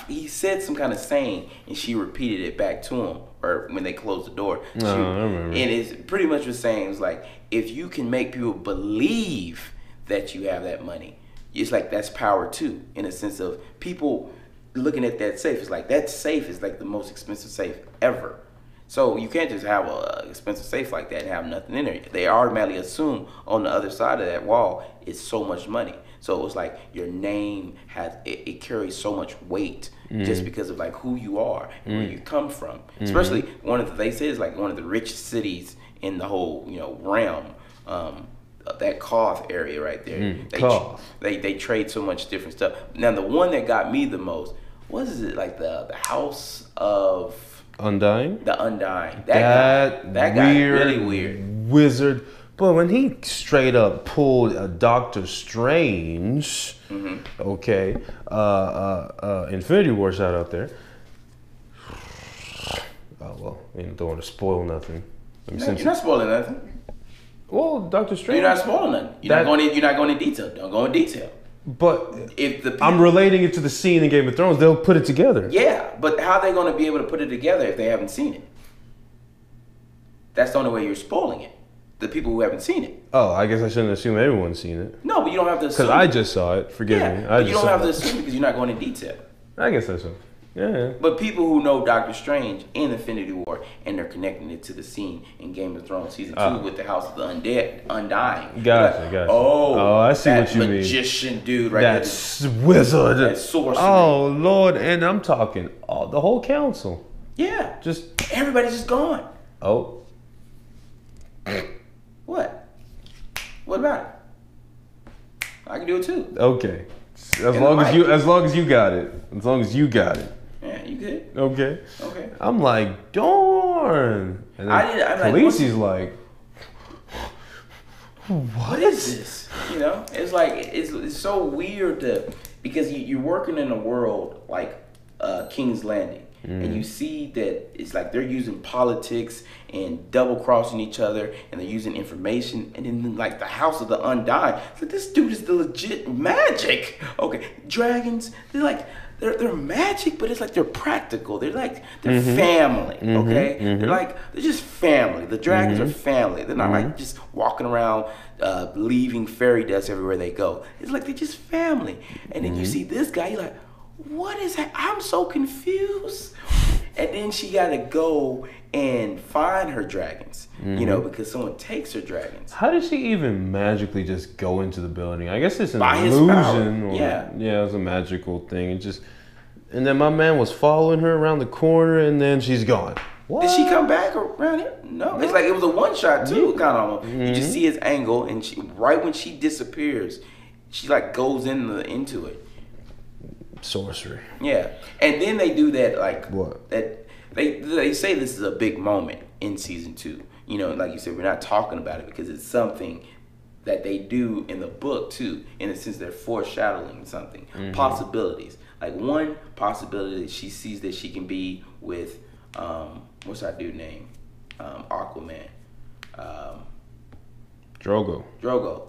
He said some kind of saying, and she repeated it back to him, or when they closed the door. I remember. And it's pretty much was saying, it was like, if you can make people believe that you have that money, it's like that's power too, in a sense of people looking at that safe. It's like that safe is like the most expensive safe ever. So you can't just have an expensive safe like that and have nothing in there. They automatically assume on the other side of that wall is so much money. So it was like your name it carries so much weight just because of who you are and where you come from. Especially they say it's like one of the richest cities in the whole realm. That Koth area right there. They trade so much different stuff. Now the one that got me the most, what is it, like the House of Undying? The Undying. That guy really weird. Wizard. But when he straight up pulled a Doctor Strange, okay, Infinity War shout out there. Oh well, don't want to spoil nothing. You're not spoiling nothing. Well, Doctor Strange. You're not spoiling nothing. You're not going into detail. Don't go in detail. But I'm relating it to the scene in Game of Thrones. They'll put it together. Yeah, but how are they going to be able to put it together if they haven't seen it? That's the only way you're spoiling it. The people who haven't seen it. Oh, I guess I shouldn't assume everyone's seen it. No, but you don't have to assume. Because I just saw it. Forgive me. But you don't have to assume because you're not going in detail. I guess that's so. Yeah. But people who know Doctor Strange in Infinity War and they're connecting it to the scene in Game of Thrones season 2 with the House of the Undying. Gotcha. Oh, I see what you mean. That magician dude right there. That wizard. That sorcerer. Oh, Lord. And I'm talking the whole council. Yeah. Just everybody's just gone. Oh. What? What about it? I can do it too. Okay. As long as you got it. As long as you got it. Yeah, you good. Okay. I'm like, darn. And then Khaleesi's like, what is this? It's like it's so weird because you're working in a world like King's Landing. And you see that it's like they're using politics and double crossing each other, and they're using information, and then like the House of the Undying. It's like this dude is the legit magic. Okay, dragons. They're magic, but it's like they're practical. They're family. Okay, they're just family. The dragons are family. They're not like just walking around leaving fairy dust everywhere they go. It's like they're just family. And then you see this guy, you're like, what is that? I'm so confused. And then she got to go and find her dragons, you know, because someone takes her dragons. How did she even magically just go into the building? I guess it's an By his illusion. power. Or, Yeah. It was a magical thing. And then my man was following her around the corner, and then she's gone. What? Did she come back around here? No. It's like it was a one shot too, kind of. You just see his angle, and right when she disappears, she like goes into it. Sorcery. Yeah, and then they do that like What? that. They say this is a big moment in season 2. You know, like you said, we're not talking about it because it's something that they do in the book too. In a sense, they're foreshadowing something, possibilities. Like one possibility, she sees that she can be with what's that dude name? Aquaman. Drogo.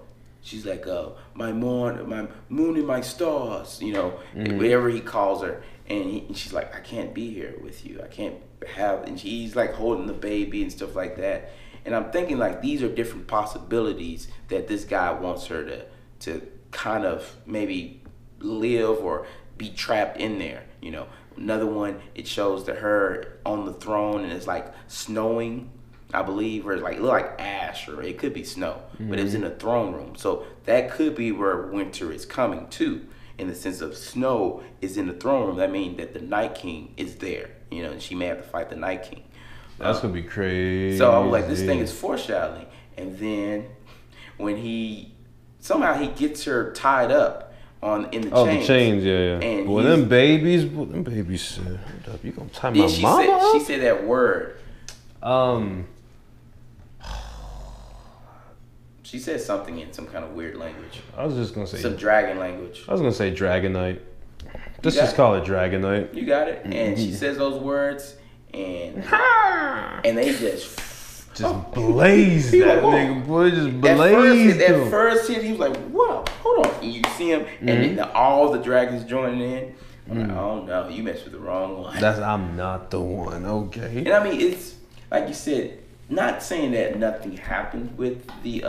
She's like, my moon and my stars, you know, whatever he calls her. And she's like, I can't be here with you. I can't have, and he's like holding the baby and stuff like that. And I'm thinking like these are different possibilities that this guy wants her to kind of maybe live or be trapped in there, you know. Another one, it shows that her on the throne and it's like snowing, I believe, or it's like look like ash, or it could be snow, but it's in the throne room. So that could be where winter is coming to, in the sense of snow is in the throne room. That means that the Night King is there, you know, and she may have to fight the Night King. That's gonna be crazy. So I was like, this thing is foreshadowing. And then when somehow he gets her tied up in the chains. Oh, the chains, yeah. And Well, them babies said, hold up, you gonna tie my mama up? She said that word. She said something in some kind of weird language. I was just gonna say some dragon language. I was gonna say Dragonite. Let's just call it Dragonite. You got it. And she says those words, and they just blaze that nigga, boy. Just blaze. At first, he was like, "Whoa, hold on!" And you see him, and then all the dragons joining in. I'm like, "Oh no, you messed with the wrong one." I'm not the one. Okay. And I mean, it's like you said. Not saying that nothing happened with the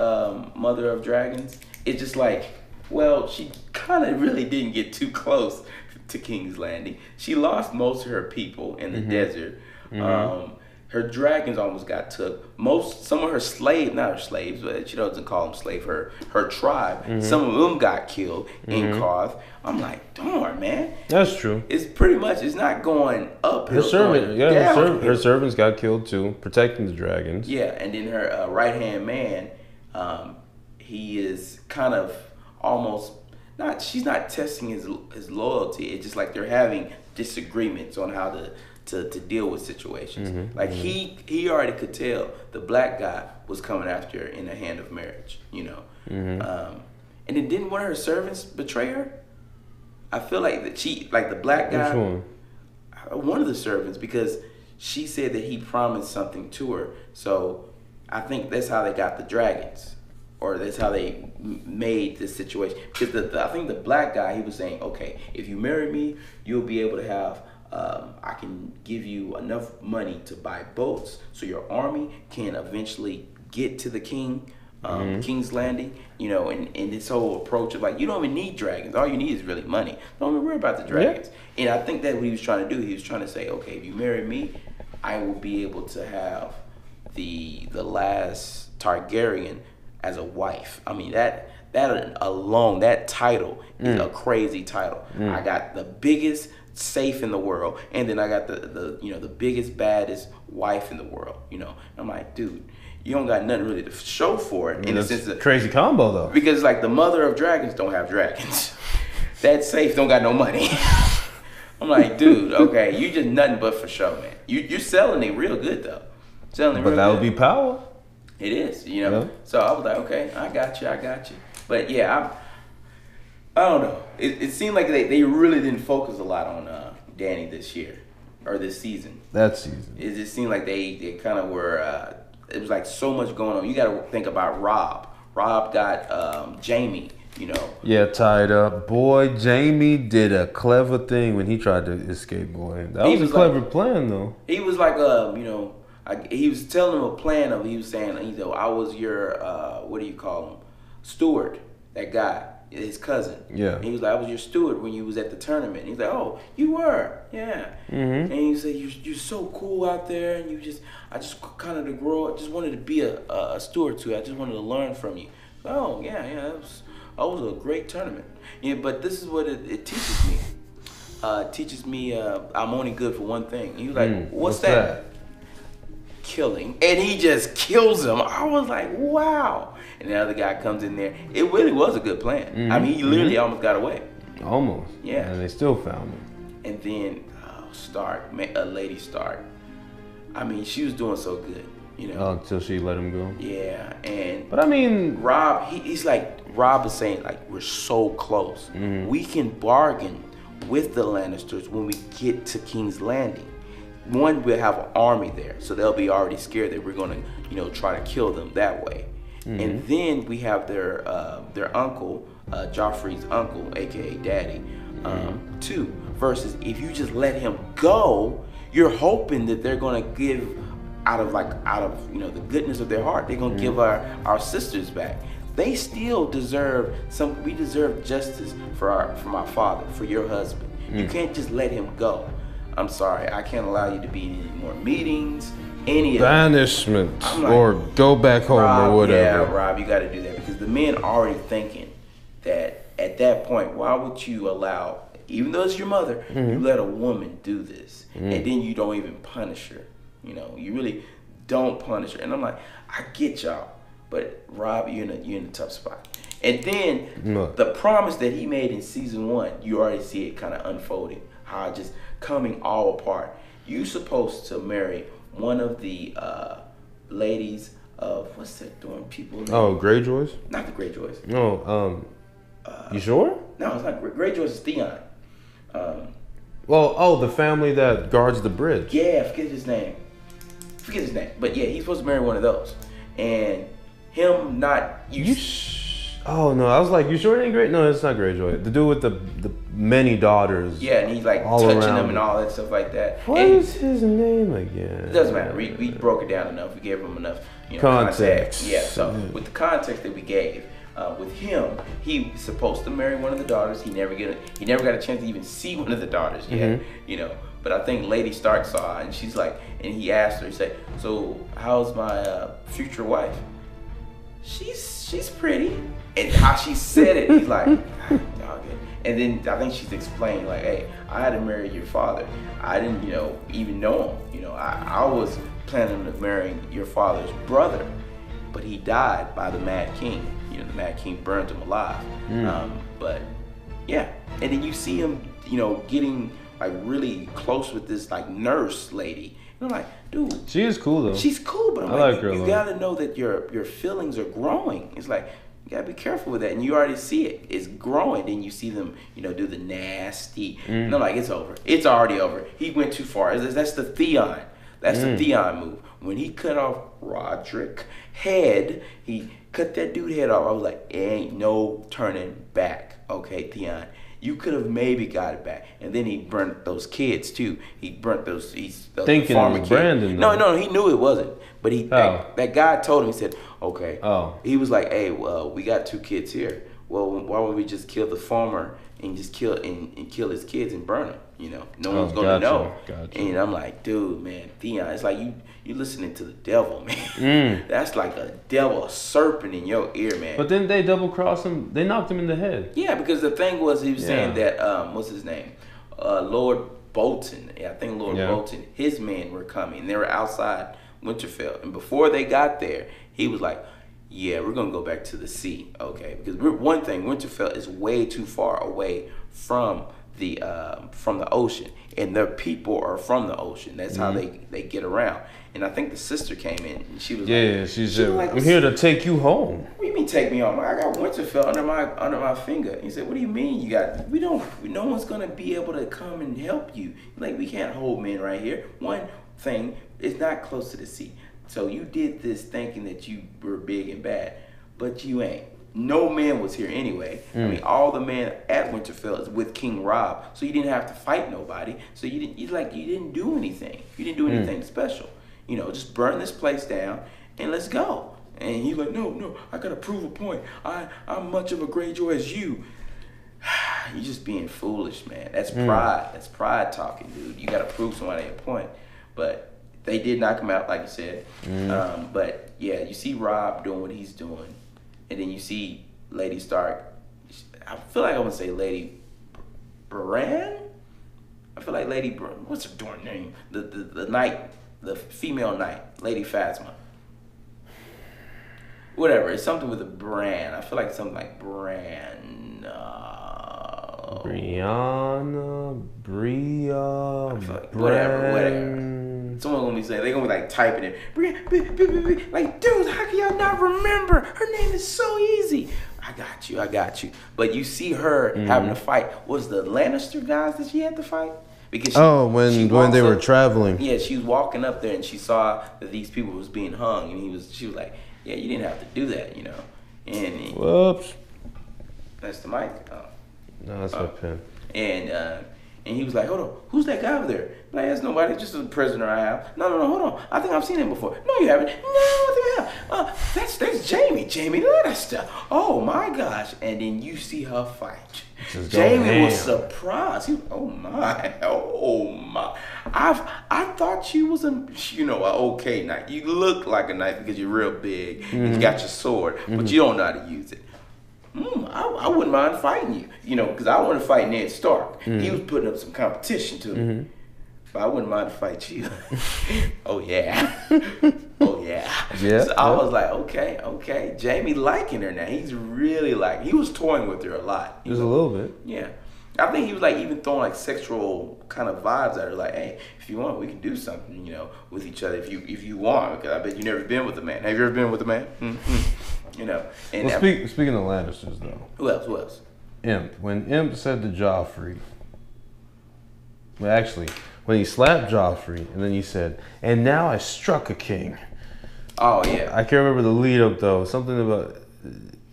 Mother of Dragons. It's just like, well, she kind of really didn't get too close to King's Landing. She lost most of her people in the desert. Her dragons almost got took. Some of her slaves, not her slaves, but she doesn't call them slave, her tribe, some of them got killed in Koth. I'm like, darn, man. That's true. It's pretty much, it's not going up. Her servants got killed too, protecting the dragons. Yeah, and then her right-hand man, he is kind of almost, she's not testing his loyalty. It's just like they're having disagreements on how to deal with situations. Like he already could tell the black guy was coming after her in the hand of marriage, you know. And then didn't one of her servants betray her? I feel like the black guy. Which one? One of the servants, because she said that he promised something to her. So I think that's how they got the dragons, or that's how they made this situation. Because I think the black guy, he was saying, okay, if you marry me, you'll be able to have. I can give you enough money to buy boats so your army can eventually get to the king, King's Landing, you know, and this whole approach of like, you don't even need dragons. All you need is really money. Don't even worry about the dragons. Yeah. And I think that's what he was trying to do. He was trying to say, okay, if you marry me, I will be able to have the last Targaryen as a wife. I mean, that alone, that title is a crazy title. I got the biggest safe in the world, and then I got the biggest, baddest wife in the world, you know. I'm like, dude, you don't got nothing really to show for it. In a sense of crazy combo though. Because like the Mother of Dragons don't have dragons. That safe don't got no money. I'm like, dude, okay, you just nothing but for show, man. You're selling it real good though. But that would be power. It is, you know. Yeah. So I was like, okay, I got you. But yeah, I don't know. It seemed like they really didn't focus a lot on Dany this year or this season. That season. It just seemed like they kind of were. It was like so much going on. You got to think about Rob. Rob got Jaime. You know. Yeah, tied up. Boy, Jaime did a clever thing when he tried to escape. Boy, that was a clever plan though. He was like, he was telling him a plan of. He was saying, I was your what do you call him? Steward. That guy. his cousin. Yeah. And he was like, I was your steward when you was at the tournament. And he's like, oh, you were, yeah. And he said, you're so cool out there, and I just kind of to grow up, just wanted to be a steward too. I just wanted to learn from you. Oh yeah, that was a great tournament. Yeah, but this is what it teaches me. Teaches me I'm only good for one thing. And he was like, what's that? Killing. And he just kills him. I was like, wow. And the other guy comes in there. It really was a good plan. I mean, he literally almost got away. Almost. Yeah. And they still found him. And then Stark, Lady Stark. I mean, she was doing so good, you know. Until she let him go. Yeah, But I mean, Rob, he's like, Rob is saying, like, we're so close. We can bargain with the Lannisters when we get to King's Landing. One, we'll have an army there, so they'll be already scared that we're gonna, try to kill them that way. And then we have their uncle, Joffrey's uncle, aka Daddy, too. Versus if you just let him go, you're hoping that they're gonna give out of the goodness of their heart, they're gonna give our sisters back. They still deserve we deserve justice for my father, for your husband. You can't just let him go. I'm sorry, I can't allow you to be in any more meetings, any banishment, like, or go back home, Rob, or whatever. Yeah, Rob, you got to do that, because the men are already thinking that at that point, why would you allow, even though it's your mother, you let a woman do this, and then you don't even punish her. You really don't punish her. And I'm like, I get y'all, but Rob, you're in a tough spot. And then the promise that he made in season 1, you already see it kind of unfolding, how just coming all apart. You supposed to marry one of the ladies of, what's that darn people name? Oh, Greyjoys? Not the Greyjoys. No, you sure? No, it's not. Greyjoys is Theon. The family that guards the bridge. Yeah, forget his name. But yeah, he's supposed to marry one of those. And him not... Oh no, I was like, you sure it ain't great? No, it's not Greyjoy. The dude with the many daughters. Yeah, and he's like all touching around them and all that stuff like that. What is his name again? It doesn't matter. We broke it down enough. We gave him enough context. Yeah, so with the context that we gave, with him, he's supposed to marry one of the daughters. He never got a chance to even see one of the daughters yet. But I think Lady Stark saw her, and she's like, and he asked her, he said, so how's my future wife? She's pretty. And how she said it, he's like, dog it. And then I think she's explained, like, hey, I had to marry your father. I didn't, even know him. I was planning on marrying your father's brother, but he died by the Mad King. The Mad King burned him alive. But yeah, and then you see him, getting like really close with this like nurse lady. And I'm like, dude, she is cool though. She's cool, but I like her. You gotta know that your feelings are growing. It's like, you gotta be careful with that, and you already see it. It's growing, and you see them, do the nasty. And I'm like, it's over. It's already over. He went too far. That's the Theon. That's the Theon move. When he cut off Roderick's head, he cut that dude's head off. I was like, ain't no turning back. Okay, Theon. You could have maybe got it back, and then he burnt those kids too. He burnt those. Thinking it was Brandon. No, he knew it wasn't. But that guy told him. He said, "Okay." Oh. He was like, "Hey, we got 2 kids here. Well, why don't we just kill the farmer and just kill his kids and burn them? No one's gonna know." Gotcha. And I'm like, dude, man, Theon, it's like you listening to the devil, man. That's like a devil, a serpent in your ear, man. But then they double crossed him. They knocked him in the head. Yeah, because the thing was, he was saying that what's his name, Lord Bolton. Yeah, I think Lord Bolton. His men were coming. They were outside Winterfell, and before they got there, he was like, yeah, we're gonna go back to the sea, okay? Because one thing, Winterfell is way too far away from the ocean, and their people are from the ocean. That's how they get around. And I think the sister came in, and she was she said, like, I'm here to take you home. What do you mean take me home? I got Winterfell under my finger. He said, what do you mean you got? No one's gonna be able to come and help you. Like, we can't hold men right here. One thing, it's not close to the sea. So you did this thinking that you were big and bad, but you ain't. No man was here anyway. I mean, all the men at Winterfell is with King Rob, so you didn't have to fight nobody. So you didn't do anything. You didn't do anything special. Just burn this place down and let's go. And he's like, no, I gotta prove a point. I'm much of a Greyjoy as you. You're just being foolish, man. That's pride. That's pride talking, dude. You gotta prove somebody a point. But they did knock him out, like you said. But yeah, you see Robb doing what he's doing, and then you see Lady Stark. I feel like I want to say Lady Bran. I feel like Lady Bran. What's her darn name? The knight, the female knight, Lady Phasma. Whatever. It's something with a Bran. I feel like it's something like Bran. Bria, like, whatever. Someone's gonna be saying, they're gonna be like typing it. Like, dude, how can y'all not remember? Her name is so easy. I got you. But you see her having to fight. Was the Lannister guys that she had to fight? Because when they were traveling. Yeah, she was walking up there and she saw that these people was being hung, and she was like, yeah, you didn't have to do that, you know. And whoops. That's the mic. Oh. No, that's my pen. And he was like, hold on, who's that guy over there? Like, that's nobody, just a prisoner I have. No, hold on. I think I've seen him before. No, you haven't. No, I think I have. That's Jaime Lannister. Oh my gosh. And then you see her fight. Jaime was surprised. He was, oh my. I thought you was an okay knight. You look like a knight because you're real big and you got your sword, but you don't know how to use it. I wouldn't mind fighting you, because I want to fight Ned Stark. He was putting up some competition to me. But I wouldn't mind to fight you. Oh, yeah. Yeah. So I was like, okay. Jaime liking her now. He's really he was toying with her a lot. Just a little bit. Yeah. I think he was even throwing sexual kind of vibes at her, like, hey, if you want, we can do something, with each other if you want. Because I bet you never been with a man. Have you ever been with a man? And speaking of Lannisters, though. Who else? Imp. When Imp said to Joffrey, when he slapped Joffrey, and then he said, and now I struck a king. Oh, yeah. I can't remember the lead up, though. Something about,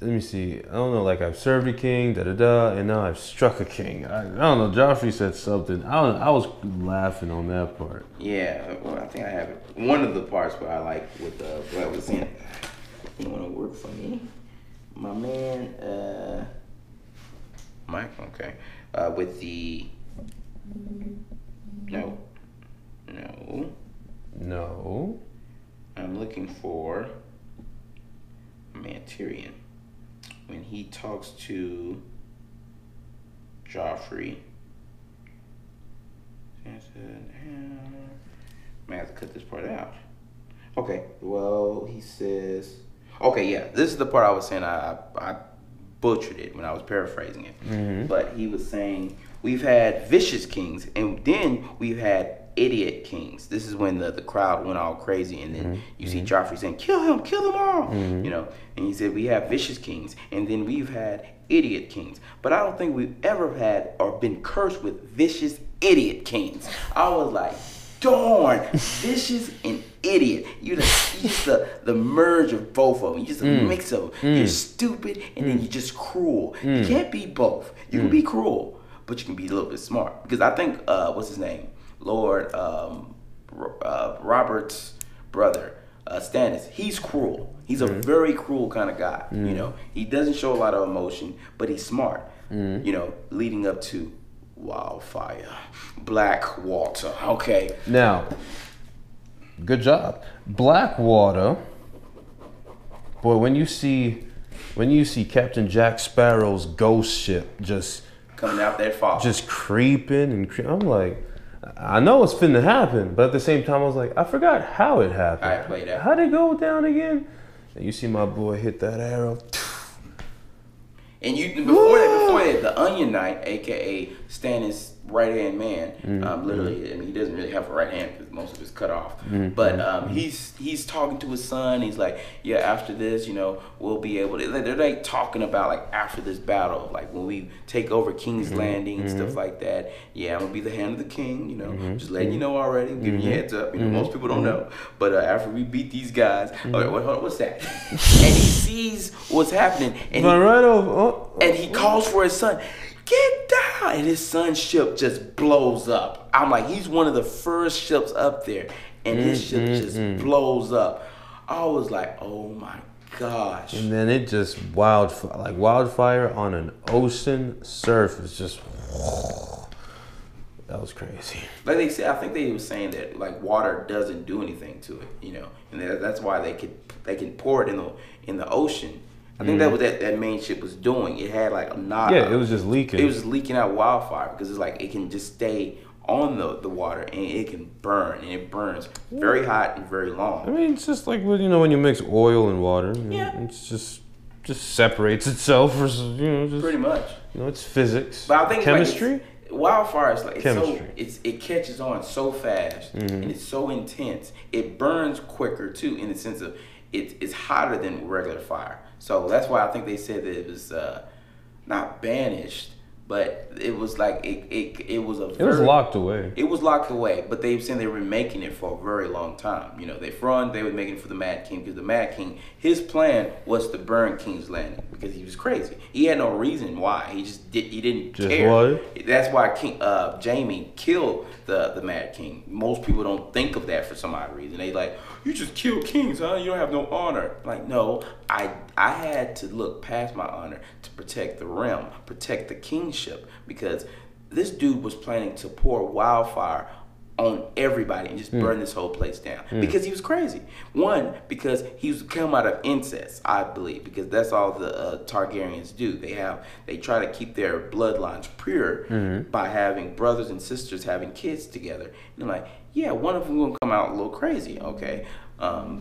let me see. I don't know, I've served a king, and now I've struck a king. I don't know. Joffrey said something. I was laughing on that part. Yeah, well, I think I have it. One of the parts where I like with what I was saying. You want to work for me? My man, Mike, okay. With the, no. I'm looking for Tyrion. When he talks to Joffrey. I have to cut this part out. Okay, well, he says... Okay, yeah, this is the part I was saying. I butchered it when I was paraphrasing it. But he was saying, we've had vicious kings, and then we've had idiot kings. This is when the crowd went all crazy, and then you see Joffrey saying, kill them all, And he said, we have vicious kings, and then we've had idiot kings. But I don't think we've ever had or been cursed with vicious idiot kings. I was like, darn, vicious and idiot. You're just the merge of both of them. You're just a mix of them. You're stupid and then you're just cruel. You can't be both. You can be cruel, but you can be a little bit smart. Because I think, what's his name? Lord Robert's brother, Stannis, he's cruel. He's a very cruel kind of guy. He doesn't show a lot of emotion, but he's smart. Leading up to Wildfire, Blackwater. Okay. Now, good job, Blackwater. Boy, when you see Captain Jack Sparrow's ghost ship just coming out that far, just creeping I'm like, I know it's finna happen, but at the same time, I was like, I forgot how it happened. I played that. How'd it go down again? And you see my boy hit that arrow. And before that, the Onion Knight, aka Stannis' right-hand man, literally, he doesn't really have a right hand because most of it's cut off. But he's talking to his son. He's like, yeah, after this, we'll be able to. They're talking about after this battle, when we take over King's Landing and stuff like that. Yeah, I'm gonna be the hand of the king. Just letting you know already. Giving you a heads up. Most people don't know, but after we beat these guys, what's that? And he sees what's happening, and and he calls for his son. Get down! And his son's ship just blows up. I'm like, he's one of the first ships up there, and his ship just blows up. I was like, oh my gosh. And then it just wildfire on an ocean surface. Just that was crazy. Like they said, I think they were saying that like water doesn't do anything to it, you know, and that's why they can pour it in the ocean. I think that was that main ship was doing. It had like a knot. Yeah, it was just leaking. It was just leaking out wildfire because it's like it can just stay on the water and it can burn, and it burns very hot and very long. I mean, it's just like when you mix oil and water. Yeah. It's just separates itself, or just Pretty much. It's physics. But I think chemistry. Wildfire is like Chemistry. it catches on so fast and it's so intense. It burns quicker too, in the sense of it's hotter than regular fire. So that's why I think they said that it was not banished, but it was like it was locked away. It was locked away, but they were saying they were making it for a very long time. You know, they were making it for the Mad King, because the Mad King, his plan was to burn King's Landing because he was crazy. He had no reason why. He didn't care. What? That's why Jaime killed the Mad King. Most people don't think of that for some odd reason. They like, you just killed kings, huh? You don't have no honor. Like, no, I had to look past my honor to protect the realm, protect the kingship, because this dude was planning to pour wildfire on everybody and just burn this whole place down because he was crazy. One, because he was come out of incest, I believe, because that's all the Targaryens do. They try to keep their bloodlines pure by having brothers and sisters having kids together. And I'm like, yeah, one of them gonna come out a little crazy, okay?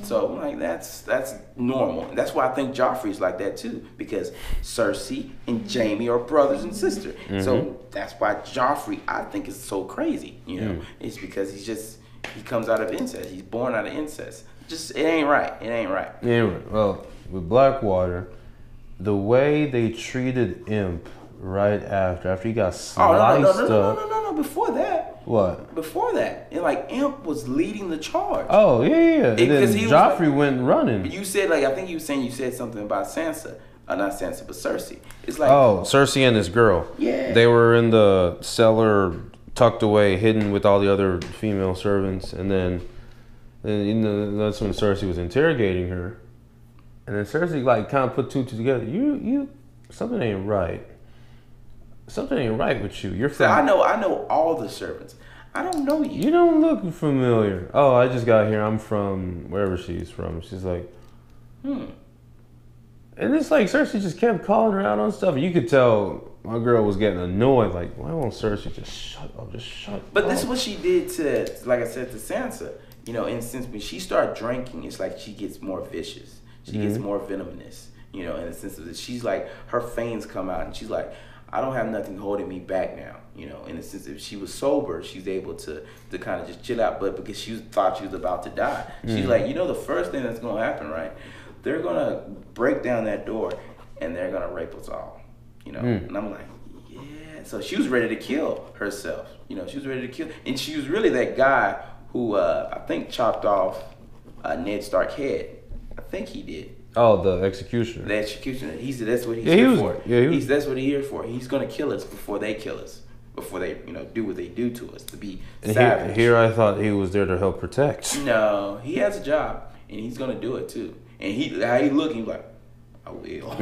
So like that's normal. And that's why I think Joffrey's like that too, because Cersei and Jaime are brothers and sisters. So that's why Joffrey, I think, is so crazy. You know, it's because he comes out of incest. He's born out of incest. It ain't right. It ain't right. Anyway, well, with Blackwater, the way they treated Imp right after he got sliced up. No, before that. What? Before that, and like Imp was leading the charge. Oh yeah. Because then Joffrey went running. You said I think you said something about Sansa, not Sansa, but Cersei. It's like Cersei and this girl. Yeah. They were in the cellar, tucked away, hidden with all the other female servants, and then that's when Cersei was interrogating her, and then Cersei like kind of put two together. You something ain't right. Something ain't right with you. You're from. I know all the servants. I don't know you. You don't look familiar. Oh, I just got here. I'm from wherever she's from. She's like, And it's like Cersei just kept calling her out on stuff. You could tell my girl was getting annoyed. Like, why won't Cersei just shut up? Just shut up. But this is what she did to, like I said, to Sansa. You know, in the sense when she started drinking, it's like she gets more vicious. She gets more venomous. You know, in the sense that she's like, her fangs come out, and she's like, I don't have nothing holding me back now. You know, in the sense if she was sober, she's able to kind of just chill out. But because she thought she was about to die, she's like, you know, the first thing that's going to happen, right? They're going to break down that door and they're going to rape us all. You know, and I'm like, yeah. So she was ready to kill herself. You know, she was ready to kill. And she was really that guy who I think chopped off Ned Stark's head. I think he did. Oh, the executioner. The executioner. He said that's what he's here for. That's what he's here for. He's gonna kill us before they kill us. Before they, do what they do to us, to be savage. Here I thought he was there to help protect. No, he has a job and he's gonna do it too. And how he look, he's like, I will.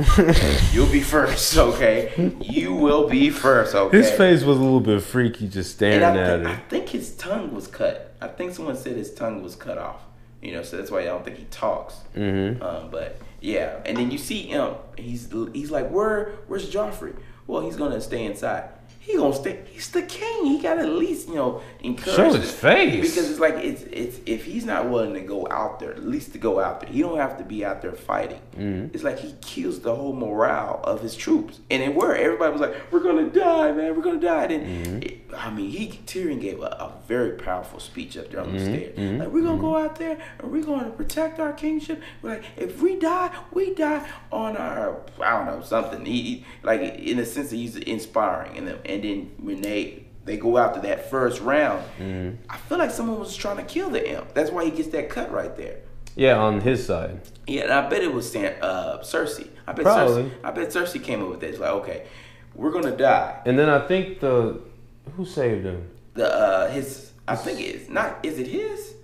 You'll be first, okay? You will be first, okay? His face was a little bit freaky, just staring at it. I think his tongue was cut. I think someone said his tongue was cut off. You know, so that's why I don't think he talks. But yeah, and then you see him. He's like, where's Joffrey? Well, he's gonna stay inside. He gonna stay. He's the king. He got to at least encourage. Show his face. Because it's like it's if he's not willing to go out there, at least to go out there. He don't have to be out there fighting. It's like he kills the whole morale of his troops. And then everybody was like, we're gonna die, man. We're gonna die. Then Tyrion gave a very powerful speech up there on the stairs. Like, we're gonna go out there and we're gonna protect our kingship. We're like, if we die on our, I don't know, something. He like in the sense that he's inspiring them. And then when they go after that first round, I feel like someone was trying to kill the Imp. That's why he gets that cut right there. Yeah, on his side. Yeah, and I bet it was Cersei. I bet Cersei came up with that. It's like, okay, we're gonna die. And then I think who saved him? I think it's not. Is it his?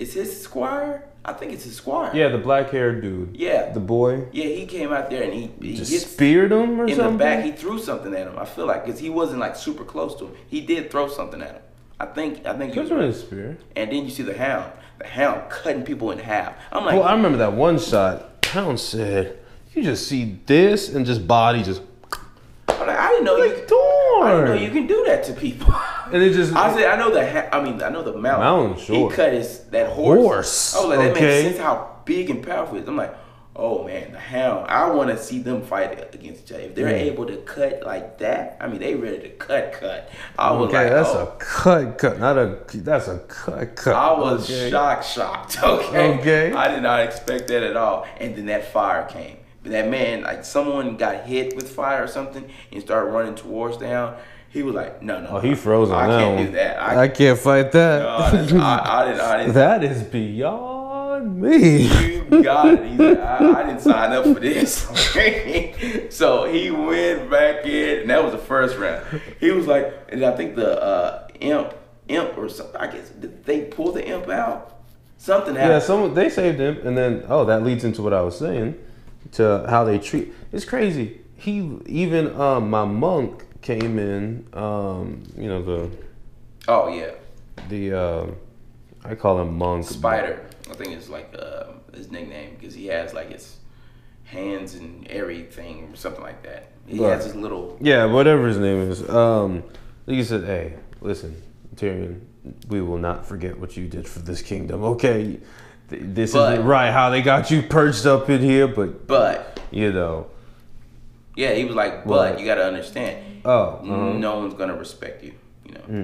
It's his squire? I think it's his squire. Yeah, the black-haired dude. Yeah. The boy. Yeah, he came out there and he Just hit speared him or in something? the back. He threw something at him. I feel like because he wasn't like super close to him. He did throw something at him. I think he was with right. his spear. And then you see the Hound. The Hound cutting people in half. I'm like, Well, I remember that one shot. Hound said, "You just see this and just body just." I'm like, I didn't know Like Thorn. I didn't know you can do that to people. And it just. I said, I know I know the mountain. Mountain, sure. He cut that horse. I was like, that okay. makes sense how big and powerful it is. I'm like, oh man, the Hound. I want to see them fight against each other. If they're able to cut like that, I mean, they ready to cut. I was like, that's a cut, that's a cut. I was shocked. Okay. Okay. I did not expect that at all. And then that fire came. But that man, like someone got hit with fire or something and started running towards the Hound. He was like, no. Oh, he froze on that I can't one. do that. I can't fight that. No, I didn't. That is beyond me. You got it. He's like, I didn't sign up for this. Okay? So he went back in, and that was the first round. He was like, and I think the imp or something, I guess, did they pull the imp out? Something happened. Yeah, they saved him, and then that leads into what I was saying, to how they treat. It's crazy. Even my monk came in. Oh yeah. I call him Monk. Spider. I think it's like his nickname because he has like his hands and everything or something like that. He has his little. Yeah, whatever his name is. He said, "Hey, listen, Tyrion, we will not forget what you did for this kingdom. Okay, this isn't right how they got you perched up in here, but you know." Yeah, he was like, but you got to understand. No one's gonna respect you,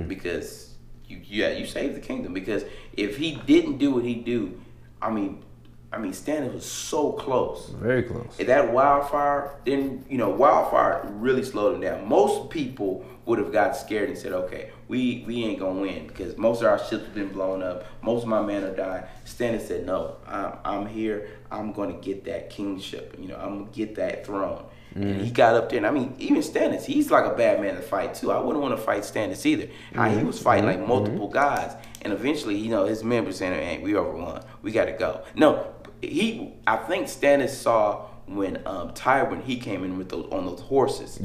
because you saved the kingdom. Because if he didn't do what he do, I mean, Stannis was so close, very close. If that wildfire, then wildfire really slowed him down. Most people would have got scared and said, "Okay, we ain't gonna win because most of our ships have been blown up. Most of my men are dying." Stannis said, "No, I'm here. I'm gonna get that kingship. I'm gonna get that throne." And he got up there, and even Stannis, he's like a bad man to fight too. I wouldn't want to fight Stannis either. He was fighting like multiple guys, and eventually, his men were saying, "Hey, we overwon. We got to go." No, I think Stannis saw when Tywin he came in with on those horses,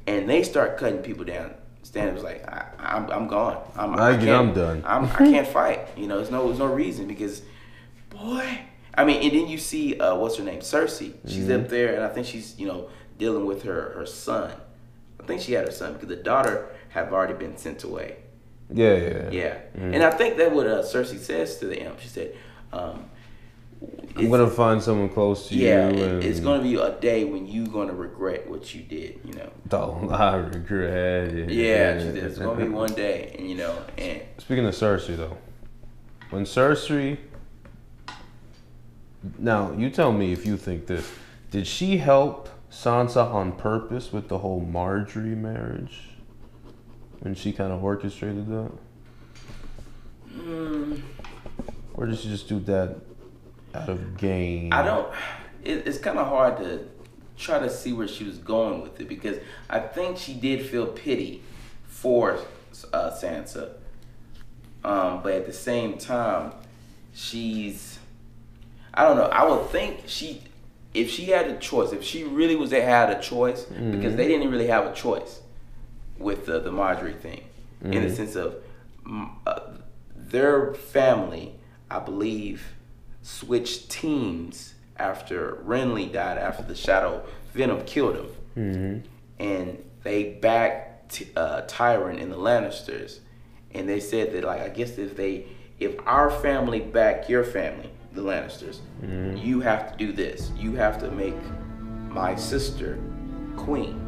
and they start cutting people down. Stannis was like, "I'm gone. I'm done. I can't fight. There's no reason because, boy." And then you see what's her name, Cersei. She's up there, and I think she's dealing with her son. I think she had her son because the daughter have already been sent away. Yeah. And I think that what Cersei says to the imp. She said, "I'm gonna find someone close to you." Yeah, it's gonna be a day when you're gonna regret what you did. Don't I regret it? Yeah, she said it's gonna be one day, and speaking of Cersei though, when Cersei. Now, you tell me if you think this. Did she help Sansa on purpose with the whole Marjorie marriage? When she kind of orchestrated that? Or did she just do that out of gain? It's kind of hard to try to see where she was going with it because I think she did feel pity for Sansa. But at the same time, I don't know. I would think if she had a choice, if she really had a choice, because they didn't really have a choice with the Marjorie thing, in the sense of their family, I believe, switched teams after Renly died, after the Shadow Venom killed him, and they backed Tyrion and the Lannisters, and they said that I guess if our family back your family, the Lannisters, you have to do this. You have to make my sister queen.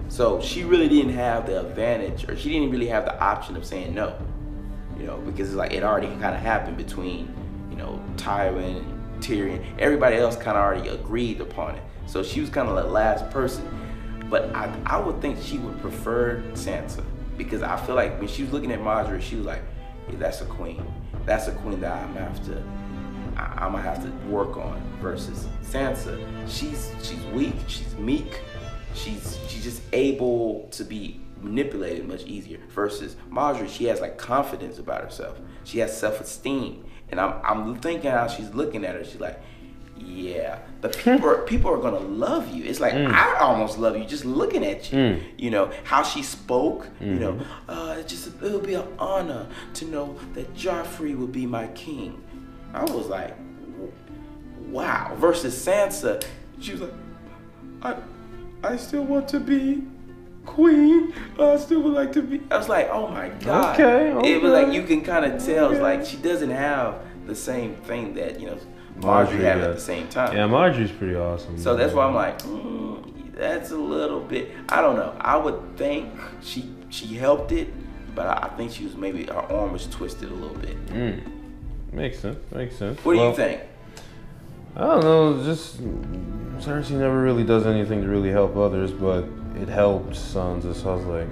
So she really didn't have the advantage, or she didn't really have the option of saying no, because it's it already kind of happened between, Tywin and Tyrion. Everybody else kind of already agreed upon it. So she was kind of the last person. But I would think she would prefer Sansa because I feel like when she was looking at Marjorie, she was like, "Yeah, that's a queen. That's a queen that I'm gonna have to work on." Versus Sansa, she's weak, she's meek, she's just able to be manipulated much easier. Versus Marjorie, she has confidence about herself, she has self-esteem, And I'm thinking how she's looking at her. She's like, yeah, the people are gonna love you. It's like I almost love you just looking at you. You know how she spoke. You know, it'll be an honor to know that Joffrey will be my king. I was like, wow. Versus Sansa, she was like, I still want to be queen. I still would like to be. I was like, oh my god. Okay. It was like you can kind of tell. It's like she doesn't have the same thing that Marjorie had at the same time. Yeah, Marjorie's pretty awesome. So that's why I'm like, that's a little bit. I don't know. I would think she helped it, but I think she was maybe her arm was twisted a little bit. Makes sense. What do you think? I don't know. Just Cersei never really does anything to really help others, but it helped Sansa. So I was like,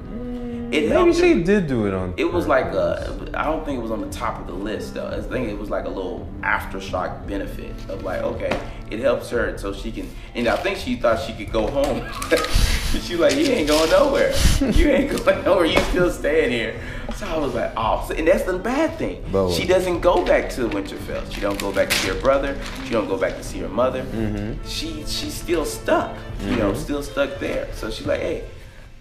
maybe she did do it on. It was like I don't think it was on the top of the list though. I think it was like a little aftershock benefit of like, okay, it helps her so she can. And I think she thought she could go home. She was like, you ain't going nowhere. You ain't going nowhere. You still staying here. So I was like, oh, and that's the bad thing. She doesn't go back to Winterfell. She don't go back to see her brother. She don't go back to see her mother. She's still stuck. Still stuck there. So she's like, hey,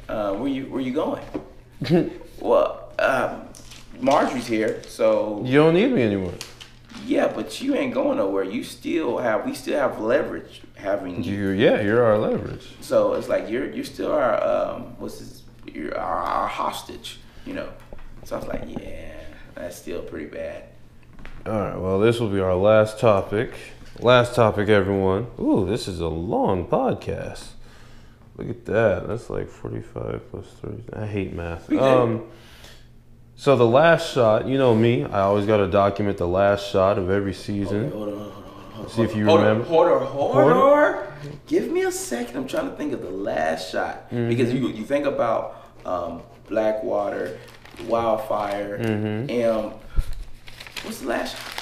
where you going? Well, Marjorie's here, so you don't need me anymore. Yeah, but you ain't going nowhere. We still have leverage having you. You're our leverage. So it's like you're still our you're our hostage, So I was like, yeah, that's still pretty bad. All right, well, this will be our last topic. Last topic, everyone. Ooh, this is a long podcast. Look at that. That's like 45 plus 30. I hate math. So the last shot, you know me, I always got to document the last shot of every season. Hold on. See if you remember. Hold on. Give me a second. I'm trying to think of the last shot. Because you think about Blackwater, Wildfire, and what's the last shot?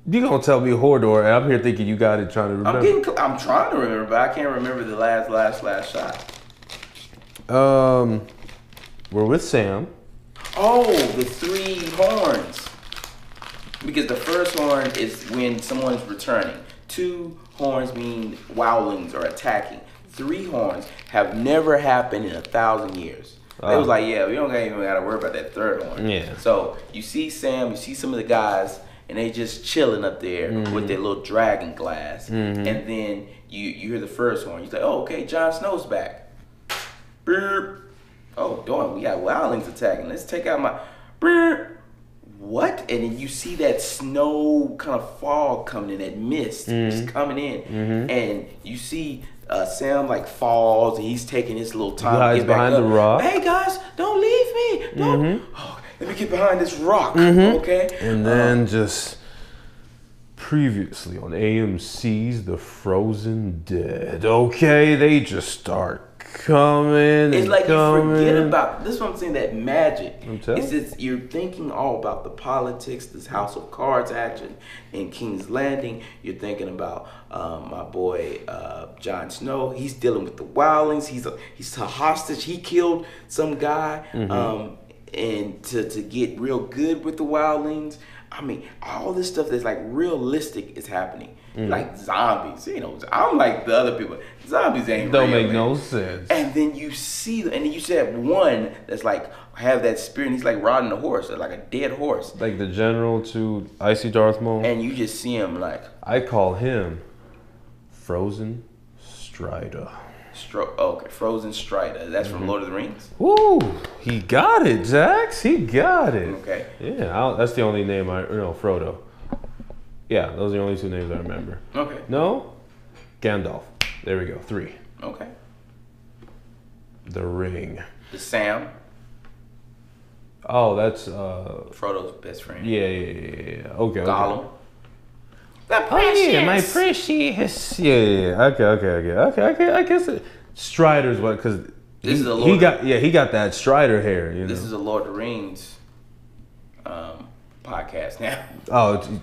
You gonna tell me Hodor, and I'm here thinking you got it trying to remember. I'm trying to remember, but I can't remember the last shot. We're with Sam. Oh, the 3 horns. Because the first horn is when someone's returning. 2 horns mean wildlings are attacking. 3 horns have never happened in 1,000 years. It was like, yeah, we don't even gotta worry about that 3rd horn. Yeah. So you see Sam, you see some of the guys, and they just chilling up there with their little dragon glass. And then you hear the first horn. You say, oh, okay, Jon Snow's back. Brr. Oh, darn, we got wildlings attacking. Let's take out my... Brr. What? And then you see that snow kind of fog coming in, that mist just coming in. And you see Sam like falls, and he's taking his little time to get back behind up. The rock. Hey, guys, don't leave me. Don't. Oh, let me get behind this rock, okay? And then just previously on AMC's The Frozen Dead, okay? They just start coming. It's like coming. You forget about this. Is what I'm saying, that magic. It's just you're thinking all about the politics, this House of Cards action in King's Landing. You're thinking about my boy Jon Snow. He's dealing with the wildlings. He's a hostage. He killed some guy. And to get real good with the wildlings. I mean, all this stuff that's like realistic is happening. Like zombies, I'm like the other people. Zombies ain't don't real, make no sense. And then you see that one that's like have that spirit. And he's like riding a horse, like a dead horse, like the general to Icy Darth Maul. And you just see him like I call him Frozen Strider. Okay, Frozen Strider. That's from Lord of the Rings. Woo! He got it, Jax. He got it. Okay. Yeah, that's the only name Frodo. Yeah, those are the only 2 names I remember. Okay. No? Gandalf. There we go. 3. Okay. The Ring. The Sam. Oh, that's Frodo's best friend. Yeah. Okay. Gollum. The precious. Oh yeah, my precious. Yeah. Okay. I guess Strider's what because he got that Strider hair. This is a Lord of the Rings podcast now. Oh.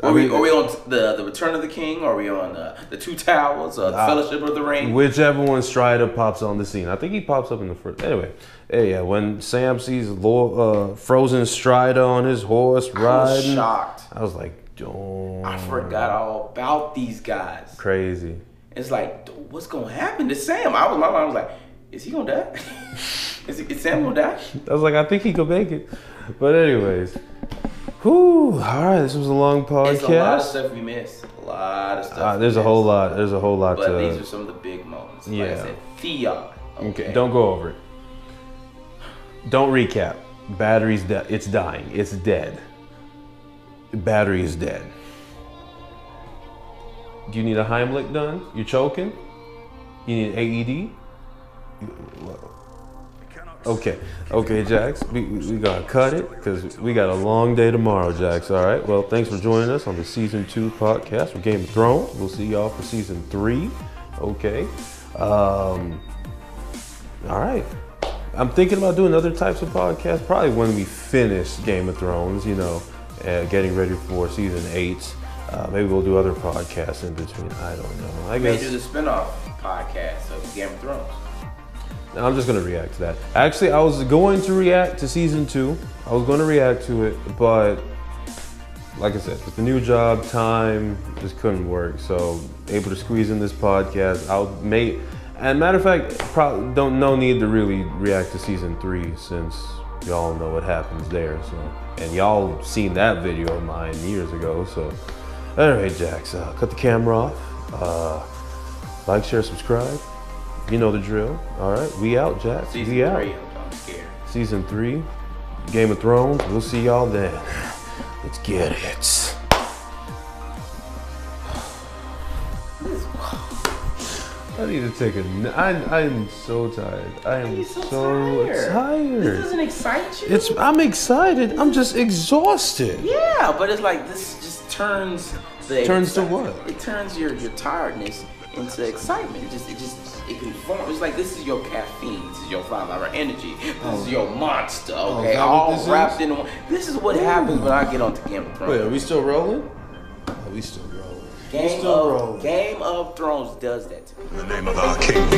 Are we on the Return of the King? Or are we on the Two Towers? The Fellowship of the Ring? Whichever one Strider pops on the scene. I think he pops up in the first. Anyway, Hey, yeah, when Sam sees Frozen Strider on his horse riding, I was shocked. I was like, oh. I forgot all about these guys. Crazy. It's like, what's gonna happen to Sam? My mom was like, is he gonna die? is Sam gonna die? I was like, I think he could make it. But anyways, whew, all right, this was a long podcast. It's a lot of stuff we missed. A lot of stuff. There's a whole lot. There's a whole lot. But these are some of the big moments. Like I said, Theon. Okay. Don't go over it. Don't recap. Battery's dead. It's dying. It's dead. The battery is dead. Do you need a Heimlich done? You're choking? You need an AED? Okay, Jax. We gotta cut it because we got a long day tomorrow, Jax. All right. Well, thanks for joining us on the season 2 podcast for Game of Thrones. We'll see y'all for season 3. Okay. All right. I'm thinking about doing other types of podcasts, probably when we finish Game of Thrones, you know, getting ready for season 8. Maybe we'll do other podcasts in between. I don't know. I guess. Maybe do the spinoff podcast of Game of Thrones. I'm just going to react to that. Actually, I was going to react to season 2. I was going to react to it, but like I said, with the new job, time just couldn't work. So able to squeeze in this podcast. And matter of fact, probably no need to really react to season 3 since y'all know what happens there. So, and y'all seen that video of mine years ago. So, anyway, Jax, cut the camera off. Like, share, subscribe. You know the drill. All right, we out, Jax. Season we out. 3, I'm scared. Season 3, Game of Thrones. We'll see y'all then. Let's get it. I need to take a nap. I'm so tired. I am so tired. This doesn't excite you? I'm excited. I'm just exhausted. Yeah, but it's like this just turns to what? It turns your tiredness into excitement. It conforms. It's like this is your caffeine. This is your 5-hour energy. This is your monster. Okay, all wrapped in one. This is what happens when I get onto Game of Thrones. Wait, are we still rolling? Are we still rolling? Game of Thrones does that to me. In the name of our king.